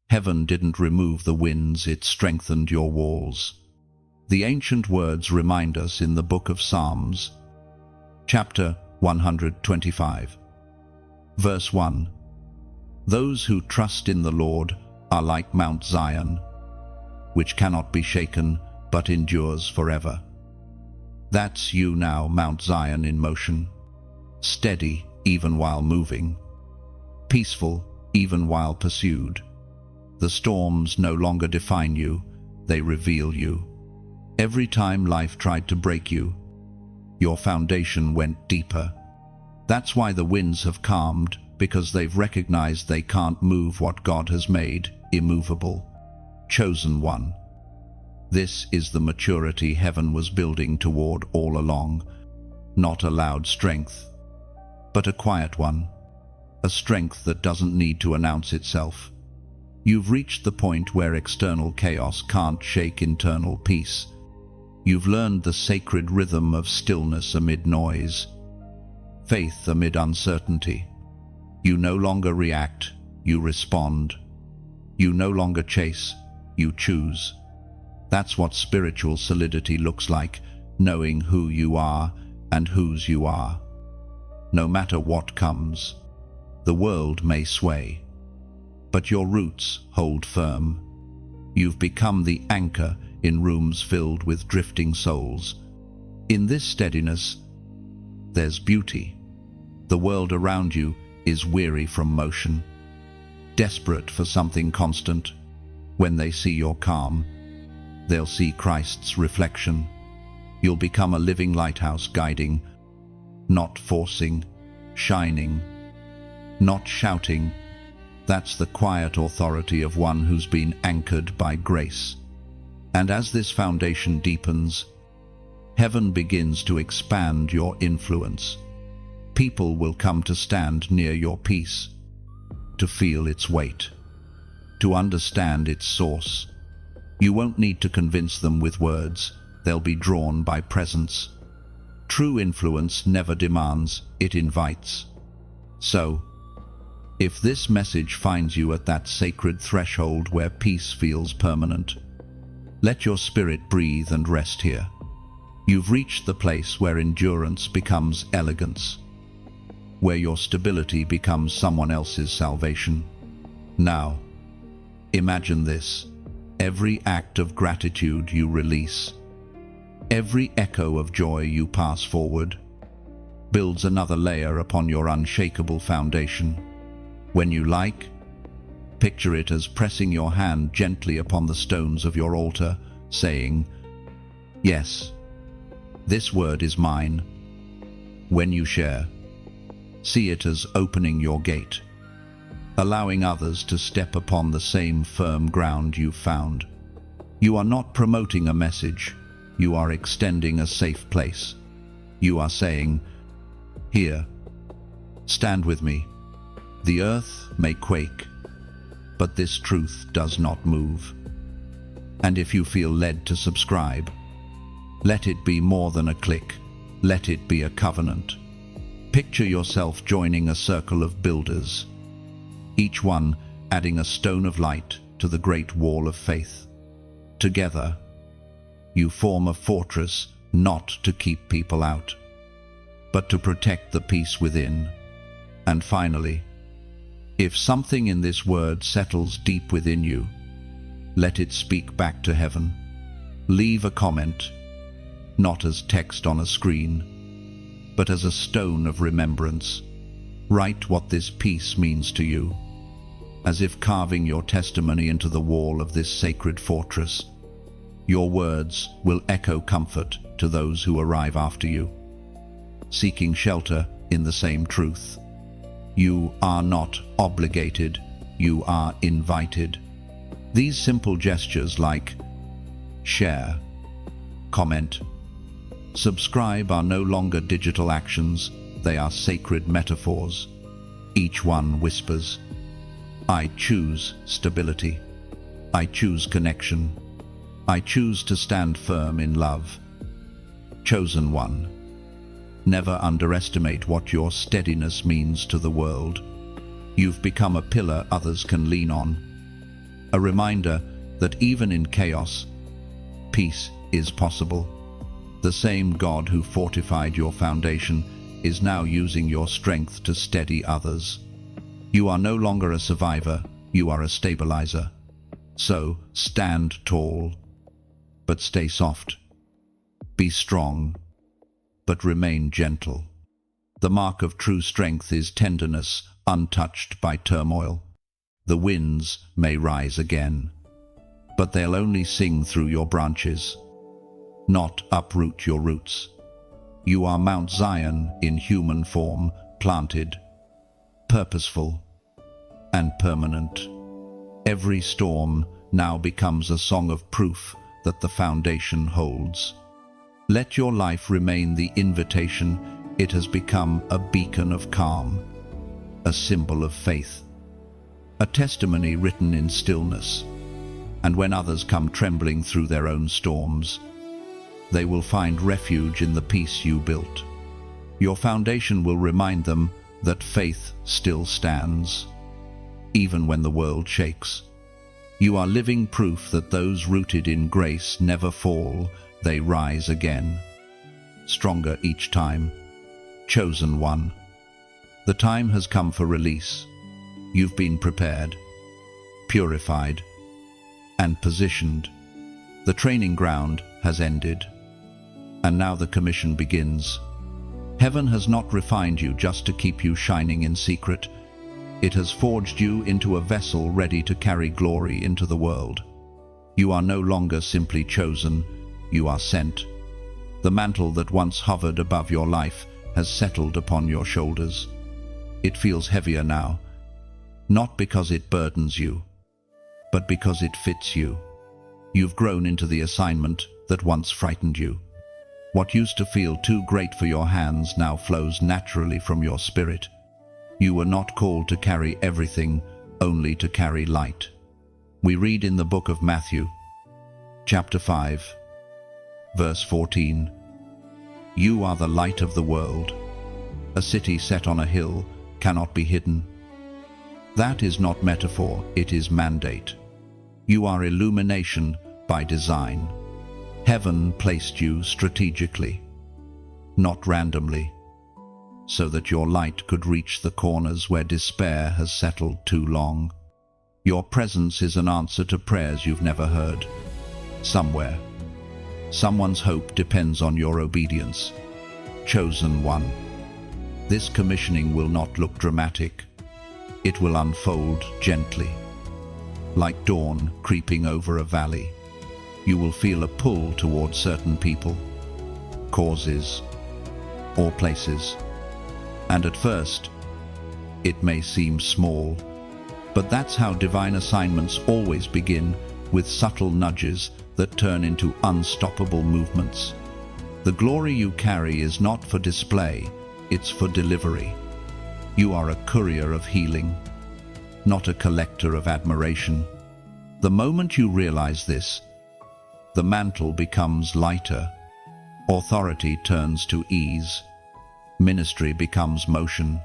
Heaven didn't remove the winds, it strengthened your walls. The ancient words remind us in the book of Psalms, chapter 125, verse 1. Those who trust in the Lord are like Mount Zion, which cannot be shaken but endures forever. That's you now, Mount Zion in motion, steady even while moving, peaceful even while pursued. The storms no longer define you, they reveal you. Every time life tried to break you, your foundation went deeper. That's why the winds have calmed, because they've recognized they can't move what God has made immovable. Chosen one. This is the maturity heaven was building toward all along. Not a loud strength, but a quiet one. A strength that doesn't need to announce itself. You've reached the point where external chaos can't shake internal peace. You've learned the sacred rhythm of stillness amid noise, faith amid uncertainty. You no longer react, you respond. You no longer chase, you choose. That's what spiritual solidity looks like, knowing who you are and whose you are. No matter what comes, the world may sway, but your roots hold firm. You've become the anchor in rooms filled with drifting souls. In this steadiness, there's beauty. The world around you is weary from motion, desperate for something constant. When they see your calm, they'll see Christ's reflection. You'll become a living lighthouse, guiding, not forcing, shining, not shouting. That's the quiet authority of one who's been anchored by grace. And as this foundation deepens, heaven begins to expand your influence. People will come to stand near your peace, to feel its weight, to understand its source. You won't need to convince them with words, they'll be drawn by presence. True influence never demands, it invites. So, if this message finds you at that sacred threshold where peace feels permanent, let your spirit breathe and rest here. You've reached the place where endurance becomes elegance, where your stability becomes someone else's salvation. Now, imagine this. Every act of gratitude you release, every echo of joy you pass forward, builds another layer upon your unshakable foundation. When you like, picture it as pressing your hand gently upon the stones of your altar, saying, "Yes, this word is mine." When you share, see it as opening your gate, allowing others to step upon the same firm ground you've found. You are not promoting a message, you are extending a safe place. You are saying, "Here, stand with me. The earth may quake, but this truth does not move." And if you feel led to subscribe, let it be more than a click, let it be a covenant. Picture yourself joining a circle of builders, each one adding a stone of light to the great wall of faith. Together, you form a fortress not to keep people out, but to protect the peace within. And finally, if something in this word settles deep within you, let it speak back to heaven. Leave a comment, not as text on a screen, but as a stone of remembrance. Write what this peace means to you, as if carving your testimony into the wall of this sacred fortress. Your words will echo comfort to those who arrive after you, seeking shelter in the same truth. You are not obligated, you are invited. These simple gestures like share, comment, subscribe are no longer digital actions, they are sacred metaphors. Each one whispers, "I choose stability. I choose connection. I choose to stand firm in love." Chosen one, never underestimate what your steadiness means to the world. You've become a pillar others can lean on, a reminder that even in chaos, peace is possible. The same God who fortified your foundation is now using your strength to steady others. You are no longer a survivor, you are a stabilizer. So, stand tall, but stay soft. Be strong, but remain gentle. The mark of true strength is tenderness, untouched by turmoil. The winds may rise again, but they'll only sing through your branches, not uproot your roots. You are Mount Zion in human form, planted, purposeful, and permanent. Every storm now becomes a song of proof that the foundation holds. Let your life remain the invitation. It has become a beacon of calm, a symbol of faith, a testimony written in stillness. And when others come trembling through their own storms, they will find refuge in the peace you built. Your foundation will remind them that faith still stands, even when the world shakes. You are living proof that those rooted in grace never fall, they rise again, stronger each time. Chosen one. The time has come for release. You've been prepared, purified, and positioned. The training ground has ended, and now the commission begins. Heaven has not refined you just to keep you shining in secret. It has forged you into a vessel ready to carry glory into the world. You are no longer simply chosen, you are sent. The mantle that once hovered above your life has settled upon your shoulders. It feels heavier now, not because it burdens you, but because it fits you. You've grown into the assignment that once frightened you. What used to feel too great for your hands now flows naturally from your spirit. You were not called to carry everything, only to carry light. We read in the book of Matthew, chapter 5, verse 14, "You are the light of the world. A city set on a hill cannot be hidden." That is not metaphor, it is mandate. You are illumination by design. Heaven placed you strategically, not randomly, so that your light could reach the corners where despair has settled too long. Your presence is an answer to prayers you've never heard. Somewhere, someone's hope depends on your obedience. Chosen one. This commissioning will not look dramatic. It will unfold gently, like dawn creeping over a valley. You will feel a pull toward certain people, causes, or places. And at first, it may seem small, but that's how divine assignments always begin, with subtle nudges that turn into unstoppable movements. The glory you carry is not for display, it's for delivery. You are a courier of healing, not a collector of admiration. The moment you realize this, the mantle becomes lighter, authority turns to ease, ministry becomes motion.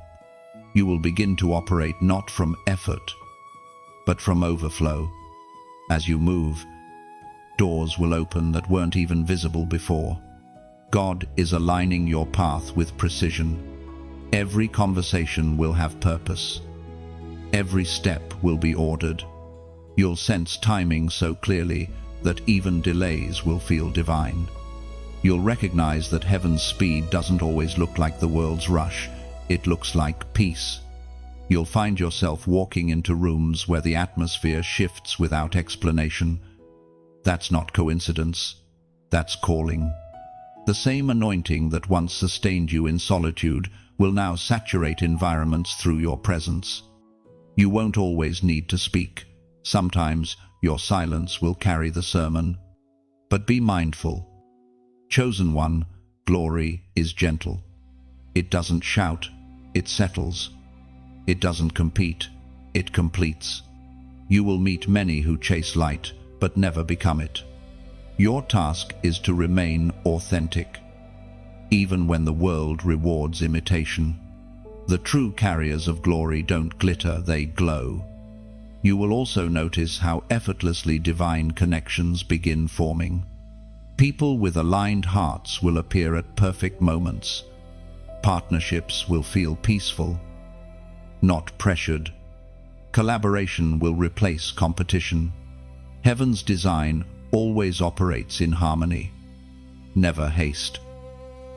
You will begin to operate not from effort, but from overflow. As you move, doors will open that weren't even visible before. God is aligning your path with precision. Every conversation will have purpose. Every step will be ordered. You'll sense timing so clearly that even delays will feel divine. You'll recognize that heaven's speed doesn't always look like the world's rush. It looks like peace. You'll find yourself walking into rooms where the atmosphere shifts without explanation. That's not coincidence. That's calling. The same anointing that once sustained you in solitude will now saturate environments through your presence. You won't always need to speak. Sometimes your silence will carry the sermon. But be mindful. Chosen one, glory is gentle. It doesn't shout, it settles. It doesn't compete, it completes. You will meet many who chase light, but never become it. Your task is to remain authentic, even when the world rewards imitation. The true carriers of glory don't glitter, they glow. You will also notice how effortlessly divine connections begin forming. People with aligned hearts will appear at perfect moments. Partnerships will feel peaceful, not pressured. Collaboration will replace competition. Heaven's design always operates in harmony, never haste.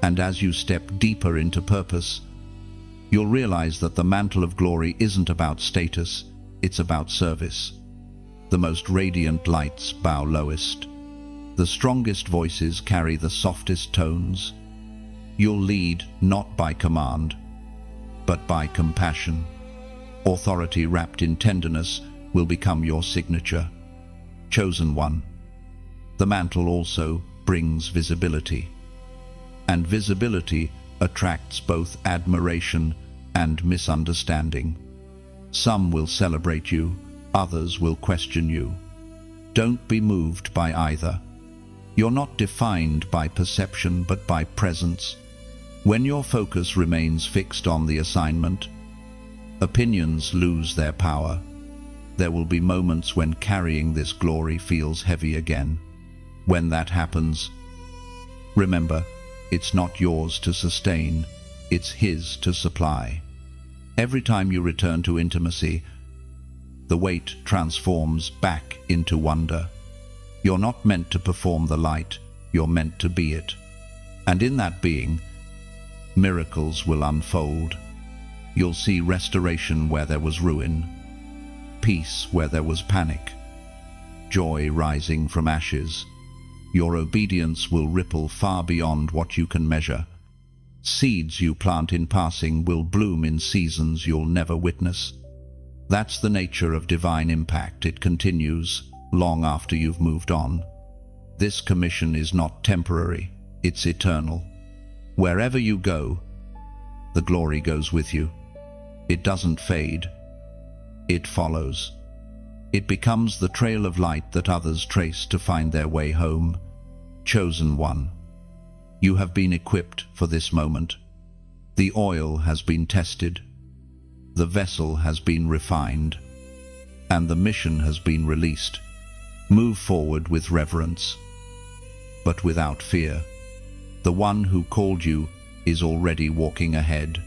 And as you step deeper into purpose, you'll realize that the mantle of glory isn't about status, it's about service. The most radiant lights bow lowest. The strongest voices carry the softest tones. You'll lead not by command, but by compassion. Authority wrapped in tenderness will become your signature. Chosen one. The mantle also brings visibility. And visibility attracts both admiration and misunderstanding. Some will celebrate you, others will question you. Don't be moved by either. You're not defined by perception but by presence. When your focus remains fixed on the assignment, opinions lose their power. There will be moments when carrying this glory feels heavy again. When that happens, remember, it's not yours to sustain, it's His to supply. Every time you return to intimacy, the weight transforms back into wonder. You're not meant to perform the light, you're meant to be it. And in that being, miracles will unfold. You'll see restoration where there was ruin, peace where there was panic, joy rising from ashes. Your obedience will ripple far beyond what you can measure. Seeds you plant in passing will bloom in seasons you'll never witness. That's the nature of divine impact. It continues long after you've moved on. This commission is not temporary, it's eternal. Wherever you go, the glory goes with you. It doesn't fade, it follows. It becomes the trail of light that others trace to find their way home. Chosen one. You have been equipped for this moment. The oil has been tested, the vessel has been refined, and the mission has been released. Move forward with reverence, but without fear. The one who called you is already walking ahead,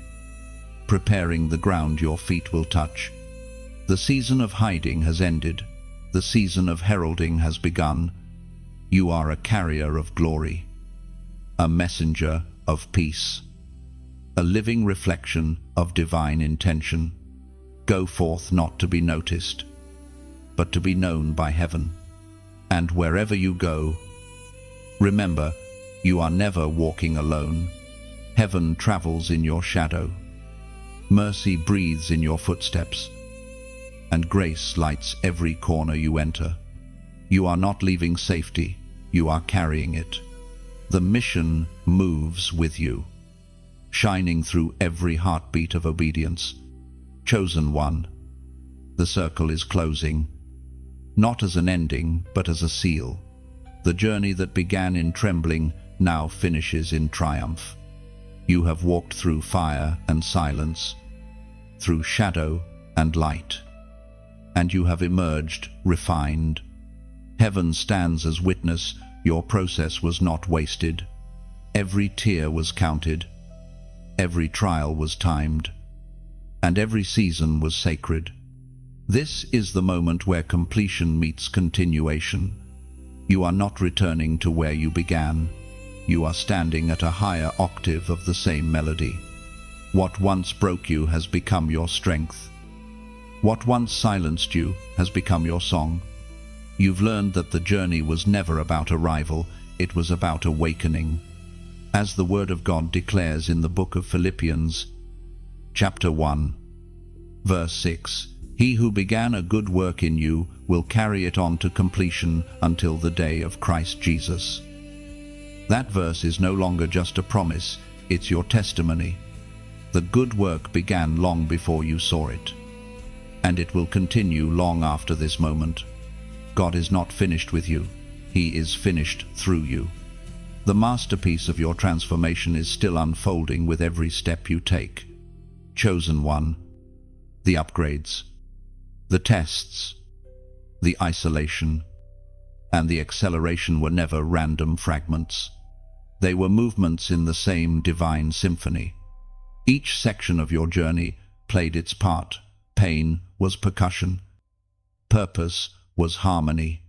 preparing the ground your feet will touch. The season of hiding has ended. The season of heralding has begun. You are a carrier of glory, a messenger of peace, a living reflection of divine intention. Go forth not to be noticed, but to be known by heaven. And wherever you go, remember, you are never walking alone. Heaven travels in your shadow. Mercy breathes in your footsteps, and grace lights every corner you enter. You are not leaving safety, you are carrying it. The mission moves with you, shining through every heartbeat of obedience. Chosen one. The circle is closing, not as an ending, but as a seal. The journey that began in trembling now finishes in triumph. You have walked through fire and silence, through shadow and light, and you have emerged refined. Heaven stands as witness, your process was not wasted. Every tear was counted, every trial was timed, and every season was sacred. This is the moment where completion meets continuation. You are not returning to where you began. You are standing at a higher octave of the same melody. What once broke you has become your strength. What once silenced you has become your song. You've learned that the journey was never about arrival, it was about awakening. As the Word of God declares in the book of Philippians, chapter 1, verse 6, "He who began a good work in you will carry it on to completion until the day of Christ Jesus." That verse is no longer just a promise, it's your testimony. The good work began long before you saw it, and it will continue long after this moment. God is not finished with you, He is finished through you. The masterpiece of your transformation is still unfolding with every step you take. Chosen one. The upgrades. The tests, the isolation, and the acceleration were never random fragments. They were movements in the same divine symphony. Each section of your journey played its part. Pain was percussion, purpose was harmony,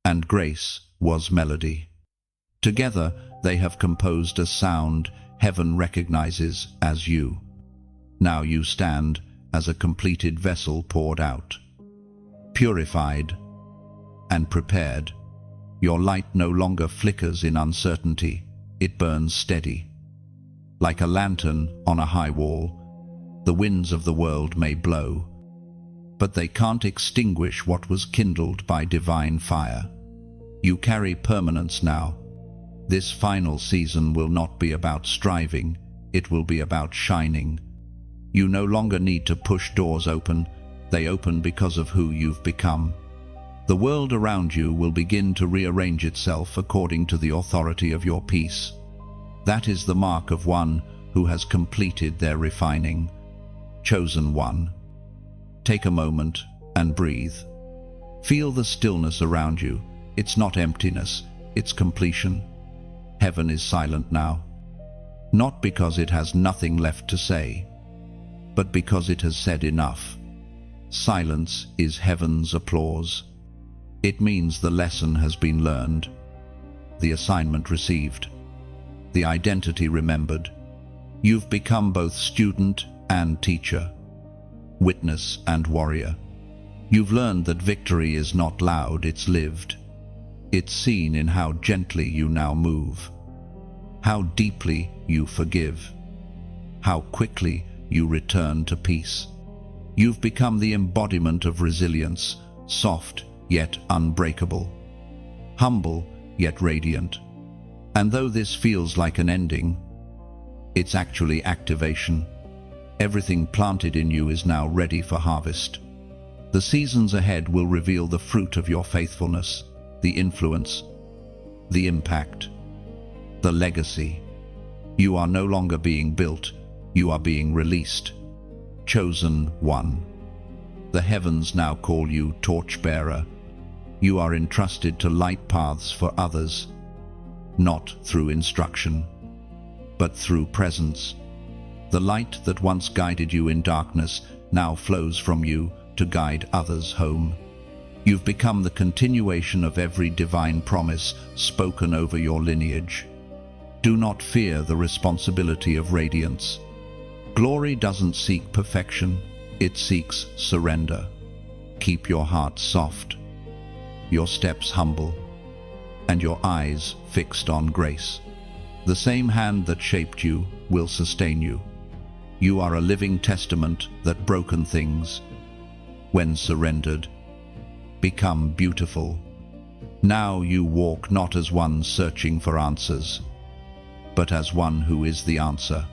and grace was melody. Together, they have composed a sound heaven recognizes as you. Now you stand as a completed vessel poured out, purified and prepared. Your light no longer flickers in uncertainty, it burns steady. Like a lantern on a high wall, the winds of the world may blow, but they can't extinguish what was kindled by divine fire. You carry permanence now. This final season will not be about striving, it will be about shining. You no longer need to push doors open, they open because of who you've become. The world around you will begin to rearrange itself according to the authority of your peace. That is the mark of one who has completed their refining. Chosen one. Take a moment and breathe. Feel the stillness around you. It's not emptiness, it's completion. Heaven is silent now. Not because it has nothing left to say, but because it has said enough. Silence is heaven's applause. It means the lesson has been learned, the assignment received, the identity remembered. You've become both student and teacher, witness and warrior. You've learned that victory is not loud, it's lived. It's seen in how gently you now move, how deeply you forgive, how quickly you return to peace. You've become the embodiment of resilience, soft yet unbreakable, humble yet radiant. And though this feels like an ending, it's actually activation. Everything planted in you is now ready for harvest. The seasons ahead will reveal the fruit of your faithfulness, the influence, the impact, the legacy. You are no longer being built, you are being released. Chosen one. The heavens now call you torchbearer. You are entrusted to light paths for others, not through instruction, but through presence. The light that once guided you in darkness now flows from you to guide others home. You've become the continuation of every divine promise spoken over your lineage. Do not fear the responsibility of radiance. Glory doesn't seek perfection, it seeks surrender. Keep your heart soft, your steps humble, and your eyes fixed on grace. The same hand that shaped you will sustain you. You are a living testament that broken things, when surrendered, become beautiful. Now you walk not as one searching for answers, but as one who is the answer.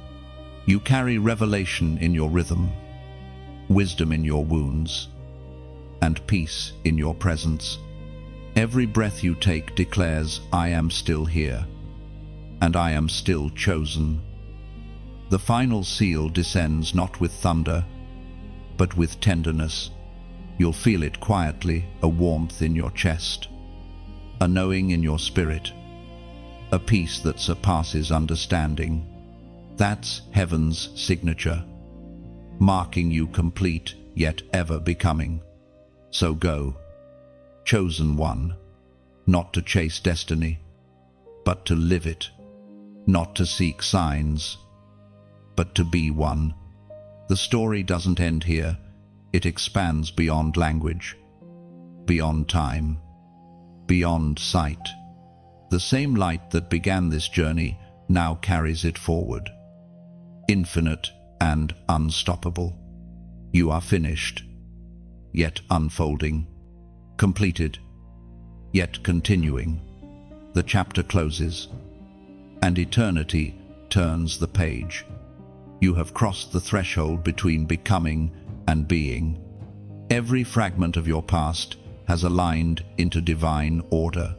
You carry revelation in your rhythm, wisdom in your wounds, and peace in your presence. Every breath you take declares, I am still here, and I am still chosen. The final seal descends not with thunder, but with tenderness. You'll feel it quietly, a warmth in your chest, a knowing in your spirit, a peace that surpasses understanding. That's heaven's signature, marking you complete, yet ever becoming. So go, chosen one, not to chase destiny, but to live it, not to seek signs, but to be one. The story doesn't end here. It expands beyond language, beyond time, beyond sight. The same light that began this journey now carries it forward, infinite and unstoppable. You are finished, yet unfolding, completed, yet continuing. The chapter closes, and eternity turns the page. You have crossed the threshold between becoming and being. Every fragment of your past has aligned into divine order,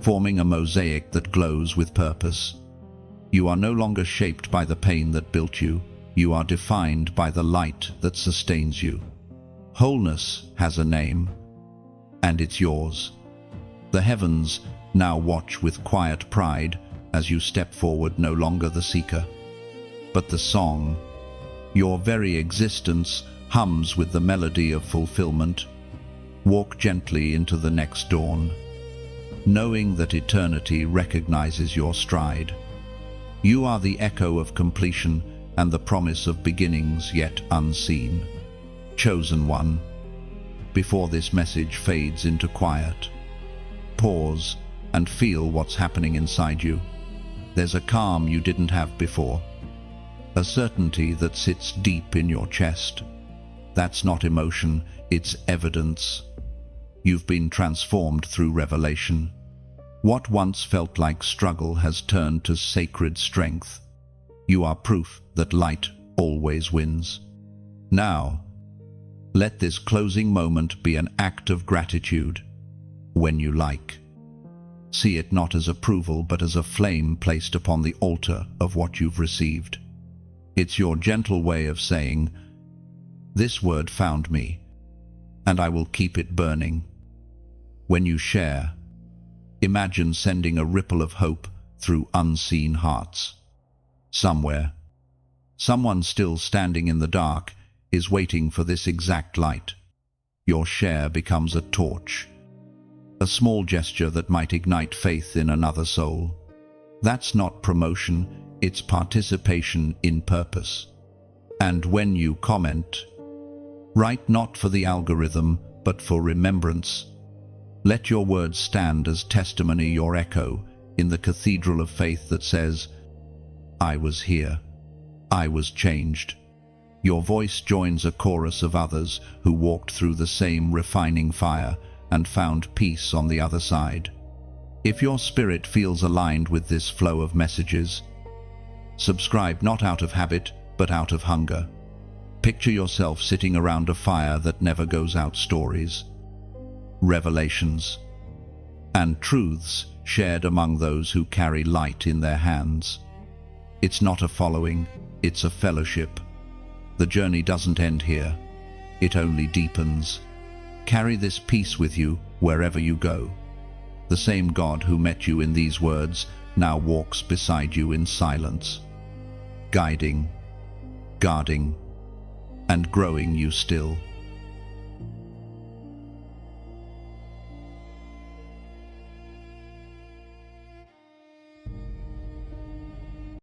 forming a mosaic that glows with purpose. You are no longer shaped by the pain that built you. You are defined by the light that sustains you. Wholeness has a name, and it's yours. The heavens now watch with quiet pride as you step forward, no longer the seeker, but the song. Your very existence hums with the melody of fulfillment. Walk gently into the next dawn, knowing that eternity recognizes your stride. You are the echo of completion and the promise of beginnings yet unseen. Chosen one, before this message fades into quiet, pause and feel what's happening inside you. There's a calm you didn't have before, a certainty that sits deep in your chest. That's not emotion, it's evidence. You've been transformed through revelation. What once felt like struggle has turned to sacred strength. You are proof that light always wins. Now, let this closing moment be an act of gratitude. When you like, see it not as approval but as a flame placed upon the altar of what you've received. It's your gentle way of saying, "This word found me, and I will keep it burning." When you share, imagine sending a ripple of hope through unseen hearts. Somewhere, someone still standing in the dark is waiting for this exact light. Your share becomes a torch, a small gesture that might ignite faith in another soul. That's not promotion, it's participation in purpose. And when you comment, write not for the algorithm, but for remembrance. Let your words stand as testimony, your echo, in the cathedral of faith that says, "I was here. I was changed." Your voice joins a chorus of others who walked through the same refining fire and found peace on the other side. If your spirit feels aligned with this flow of messages, subscribe not out of habit, but out of hunger. Picture yourself sitting around a fire that never goes out. Stories, revelations, and truths shared among those who carry light in their hands. It's not a following, it's a fellowship. The journey doesn't end here, it only deepens. Carry this peace with you wherever you go. The same God who met you in these words now walks beside you in silence, guiding, guarding, and growing you still.